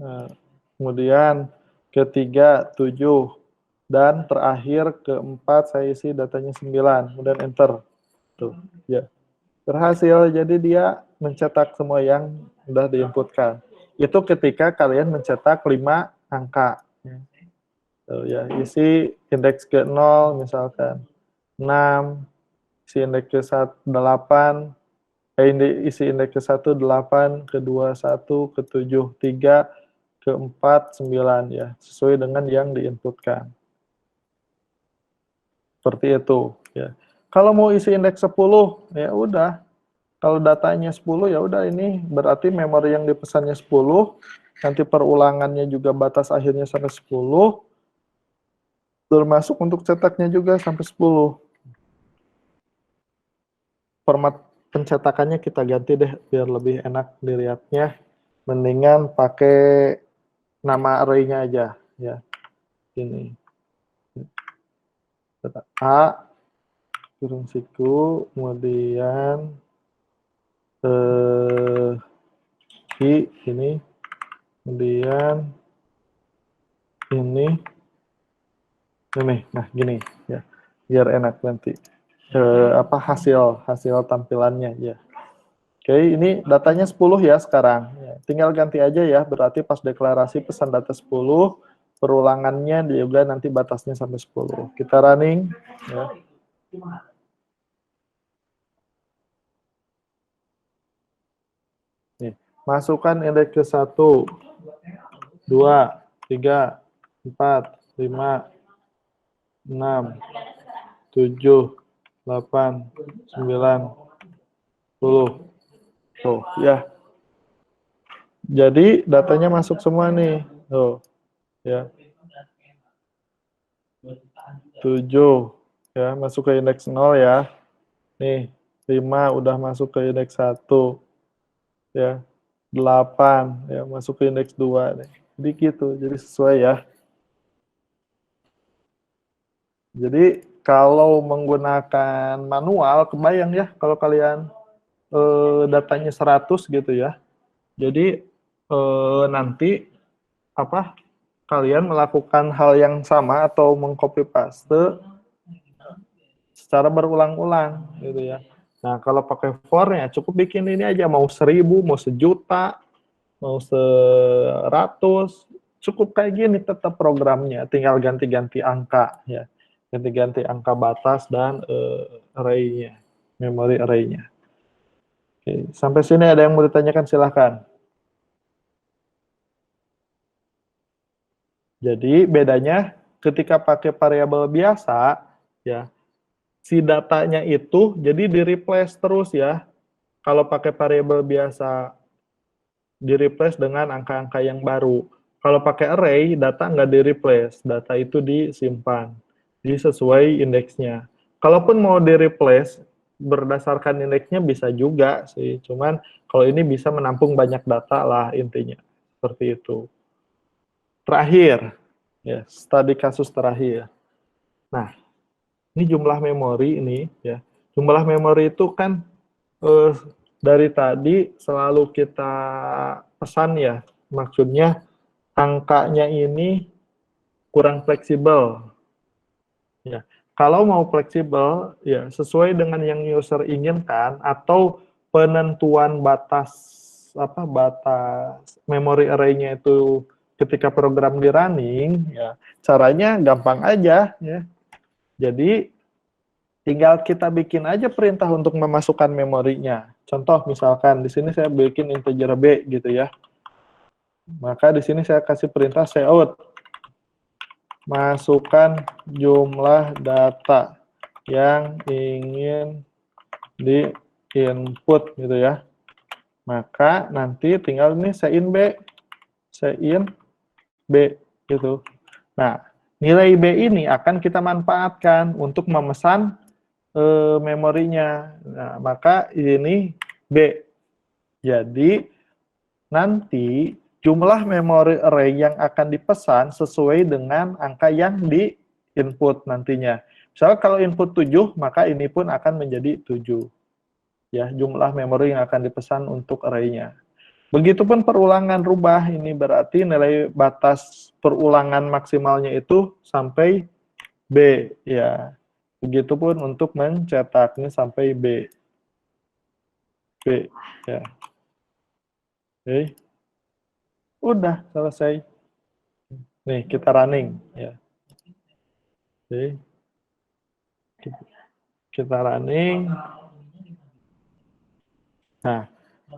Nah, kemudian ketiga, 7. Dan terakhir keempat, saya isi datanya 9. Kemudian enter. Tuh, ya. Berhasil, jadi dia mencetak semua yang sudah diinputkan. Itu ketika kalian mencetak 5 angka. Tuh, ya, isi indeks ke 0 misalkan 6, isi indeks ke 8, isi indeks ke 1 8, kedua 1, ke 7 3, ke 4 9 ya, sesuai dengan yang diinputkan. Seperti itu ya. Kalau mau isi indeks 10 ya udah. Kalau datanya 10 ya udah, ini berarti memori yang dipesannya 10, nanti perulangannya juga batas akhirnya sampai 10, termasuk untuk cetaknya juga sampai 10. Format pencetakannya kita ganti deh biar lebih enak dilihatnya. Mendingan pakai nama array-nya aja ya. Ini. A kurung siku, kemudian I ini, kemudian ini, nah gini ya, biar enak nanti hasil tampilannya ya. Oke, ini datanya 10 ya sekarang. Ya, tinggal ganti aja ya, berarti pas deklarasi pesan data 10, perulangannya juga nanti batasnya sampai 10. Kita running ya. Nih, masukkan indeks ke 1, 2, 3, 4, 5, 6, 7, 8, 9, 10. Tuh, ya. Jadi datanya masuk semua nih. Tuh, ya. 7 ya, masuk ke indeks 0 ya. Nih, 5 udah masuk ke indeks 1. Ya. 8 ya, masuk ke indeks 2 nih. Jadi gitu, jadi sesuai ya. Jadi kalau menggunakan manual, kebayang ya kalau kalian datanya 100 gitu ya. Jadi nanti apa kalian melakukan hal yang sama atau mengcopy paste secara berulang-ulang gitu ya. Nah, kalau pakai for-nya cukup bikin ini aja, mau 1000, mau sejuta, mau 100, cukup kayak gini tetap programnya, tinggal ganti-ganti angka ya. Ganti-ganti angka batas dan array-nya, memori array-nya. Oke, sampai sini ada yang mau ditanyakan silahkan. Jadi bedanya ketika pakai variabel biasa ya, si datanya itu jadi di-replace terus ya. Kalau pakai variabel biasa di-replace dengan angka-angka yang baru. Kalau pakai array, data nggak di-replace, data itu disimpan. Jadi sesuai indeksnya. Kalaupun mau di-replace berdasarkan indeksnya bisa juga sih. Cuman kalau ini bisa menampung banyak data lah intinya. Seperti itu. Terakhir, ya, studi kasus terakhir. Nah, ini jumlah memori ini ya. Jumlah memori itu kan dari tadi selalu kita pesan ya. Maksudnya angkanya ini kurang fleksibel. Ya. Kalau mau fleksibel, ya sesuai dengan yang user inginkan atau penentuan batas memory array-nya itu ketika program di running, ya caranya gampang aja, ya. Jadi tinggal kita bikin aja perintah untuk memasukkan memorinya. Contoh misalkan di sini saya bikin integer b gitu ya. Maka di sini saya kasih perintah cout. Masukkan jumlah data yang ingin di input gitu ya. Maka nanti tinggal ini sein B gitu. Nah, nilai B ini akan kita manfaatkan untuk memesan memorinya. Nah, maka ini B. Jadi nanti jumlah memori array yang akan dipesan sesuai dengan angka yang di input nantinya. Misalnya kalau input 7, maka ini pun akan menjadi 7. Ya, jumlah memori yang akan dipesan untuk array-nya. Begitupun perulangan rubah, ini berarti nilai batas perulangan maksimalnya itu sampai B. Ya, begitupun untuk mencetaknya sampai B. Ya. Oke. Udah selesai. Nih, kita running ya. Oke. Kita running. Nah,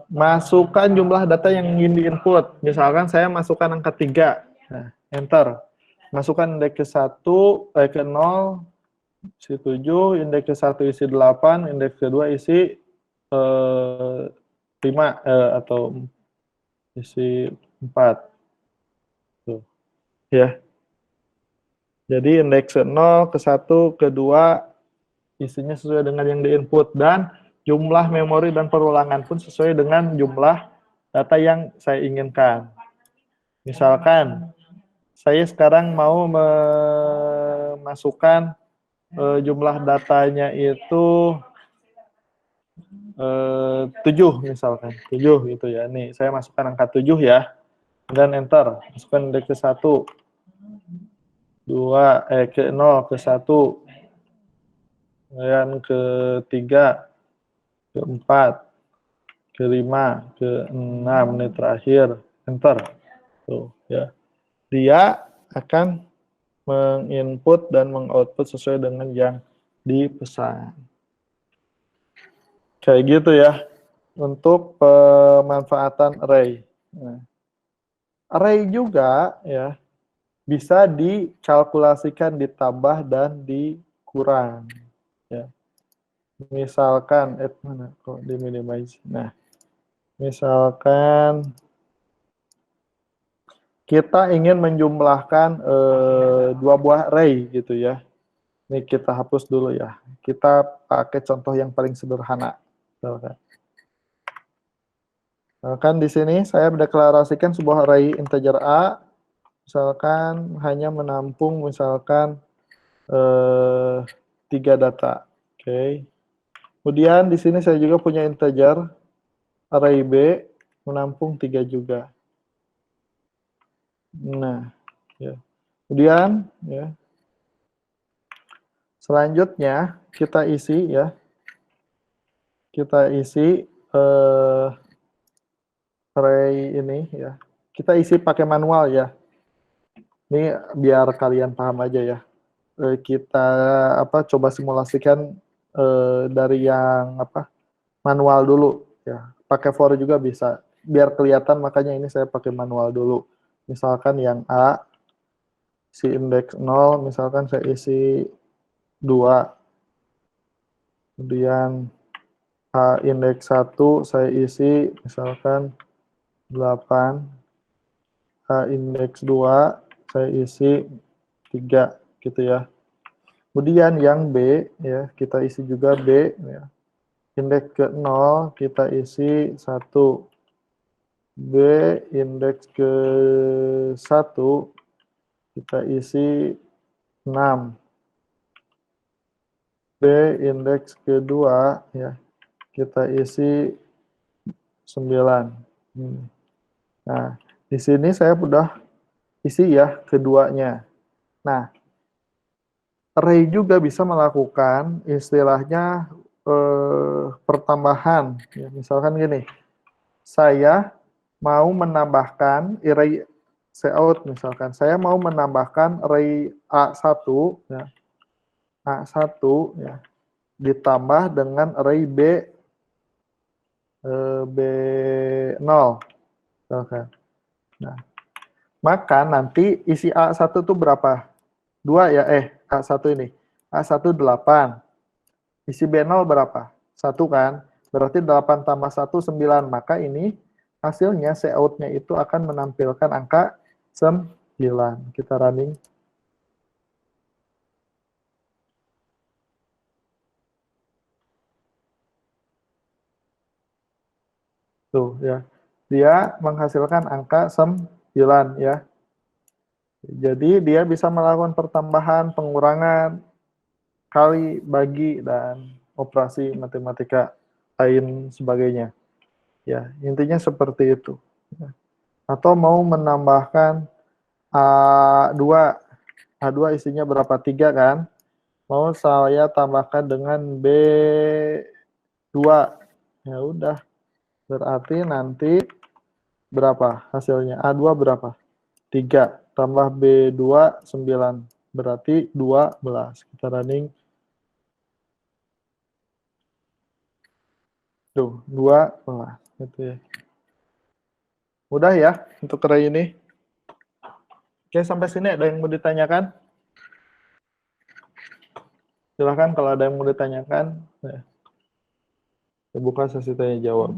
masukkan jumlah data yang ingin di-input. Misalkan saya masukkan angka 3. Nah, enter. Masukkan indeks ke 1, ke 0, isi 7, indeks ke 1 isi 8, indeks kedua isi 5 atau isi 4. Tuh. Ya. Jadi indeks ke 0, ke 1, ke 2 isinya sesuai dengan yang di-input dan jumlah memori dan perulangan pun sesuai dengan jumlah data yang saya inginkan. Misalkan saya sekarang mau memasukkan jumlah datanya itu 7 misalkan, 7 gitu ya. Nih, saya masukkan angka 7 ya. Dan enter, masukkan indeks ke 1, 2, ke 0, ke 1, kemudian ke 3, ke 4, ke 5, ke 6, ini terakhir, enter. Tuh, ya. Dia akan menginput dan mengoutput sesuai dengan yang dipesan. Kayak gitu ya, untuk pemanfaatan array. Nah, array juga ya bisa dikalkulasikan, ditambah dan dikurang. Ya. Misalkan, mana kok di minimize. Nah, misalkan kita ingin menjumlahkan 2 buah array gitu ya. Ini kita hapus dulu ya. Kita pakai contoh yang paling sederhana. Misalkan di sini saya mendeklarasikan sebuah array integer A, misalkan hanya menampung misalkan 3 data. Oke. Kemudian di sini saya juga punya integer array B menampung 3 juga. Nah, ya. Kemudian ya. Selanjutnya kita isi ya. Kita isi array ini ya. Kita isi pakai manual ya. Ini biar kalian paham aja ya. Kita coba simulasikan dari yang manual dulu ya. Pakai for juga bisa. Biar kelihatan, makanya ini saya pakai manual dulu. Misalkan yang A isi indeks 0, misalkan saya isi 2. Kemudian A indeks 1 saya isi misalkan 8. A indeks 2 saya isi 3 gitu ya. Kemudian yang B ya, kita isi juga B ya. Indeks ke 0 kita isi 1. B indeks ke 1 kita isi 6. B indeks kedua ya, kita isi 9. Nah, di sini saya udah isi ya keduanya. Nah, array juga bisa melakukan istilahnya pertambahan. Ya, misalkan gini, saya mau menambahkan array cout misalkan, saya mau menambahkan array A1, ya, A1 ya, ditambah dengan array B0 misalkan. Nah, maka nanti isi A1 itu berapa? 2 ya, A1 ini. A1 8. Isi B0 berapa? 1 kan? Berarti 8 tambah 1, 9. Maka ini hasilnya, cout-nya itu akan menampilkan angka 9. Kita running. Tuh ya. Dia menghasilkan angka 9 ya. Jadi dia bisa melakukan pertambahan, pengurangan, kali, bagi, dan operasi matematika lain sebagainya. Ya, intinya seperti itu. Atau mau menambahkan A2, A2 isinya berapa? 3 kan? Mau saya tambahkan dengan B2. Ya udah, berarti nanti berapa hasilnya? A2 berapa? 3 tambah B2 9. Berarti 12. Kita running. Tuh, 12. Gitu ya. Mudah ya untuk array ini. Oke, sampai sini ada yang mau ditanyakan? Silahkan kalau ada yang mau ditanyakan. Ya. Saya buka sesi tanya jawab.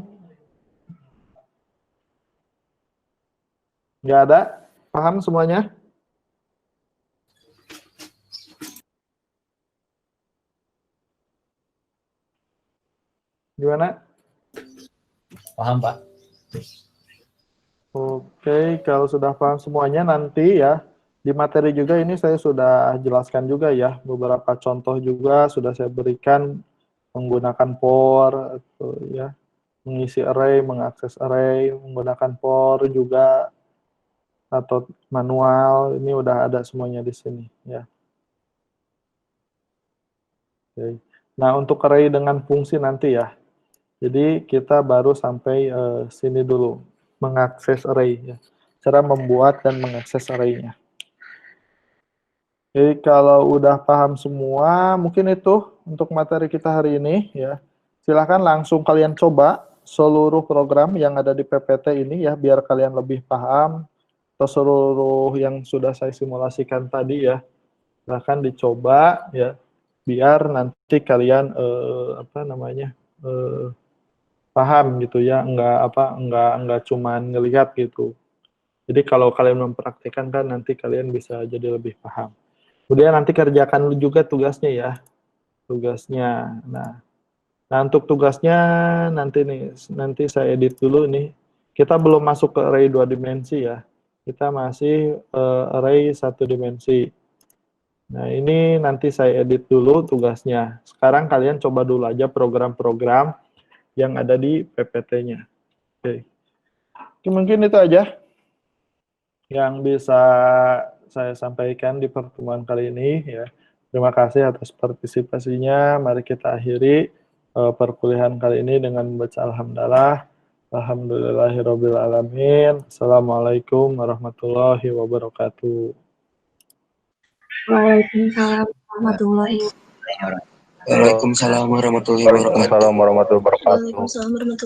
Nggak ada? Paham semuanya? Gimana? Paham, Pak. Oke, kalau sudah paham semuanya nanti ya, di materi juga ini saya sudah jelaskan juga ya, beberapa contoh juga sudah saya berikan menggunakan for, atau ya, mengisi array, mengakses array, menggunakan for juga, atau manual, ini udah ada semuanya di sini ya. Oke. Nah, untuk array dengan fungsi nanti ya, jadi kita baru sampai sini dulu, mengakses array ya. Cara membuat dan mengakses array-nya. Jadi kalau udah paham semua, mungkin itu untuk materi kita hari ini ya. Silahkan langsung kalian coba seluruh program yang ada di PPT ini ya, biar kalian lebih paham, atau seluruh yang sudah saya simulasikan tadi ya. Silahkan dicoba ya, biar nanti kalian paham gitu ya, enggak cuman ngelihat gitu. Jadi kalau kalian mempraktikkan kan nanti kalian bisa jadi lebih paham. Kemudian nanti kerjakan juga tugasnya ya, tugasnya. Nah untuk tugasnya nanti saya edit dulu nih. Kita belum masuk ke array 2 dimensi ya, kita masih array 1 dimensi. Nah ini nanti saya edit dulu tugasnya. Sekarang kalian coba dulu aja program-program yang ada di PPT-nya. Oke. Mungkin itu aja yang bisa saya sampaikan di pertemuan kali ini ya. Terima kasih atas partisipasinya. Mari kita akhiri perkuliahan kali ini dengan membaca alhamdulillah. Alhamdulillahirabbil alamin. Assalamualaikum warahmatullahi wabarakatuh. Waalaikumsalam warahmatullahi wabarakatuh. Waalaikumsalam warahmatullahi wabarakatuh. Waalaikumsalam warahmatullahi wabarakatuh. Waalaikumsalam warahmatullahi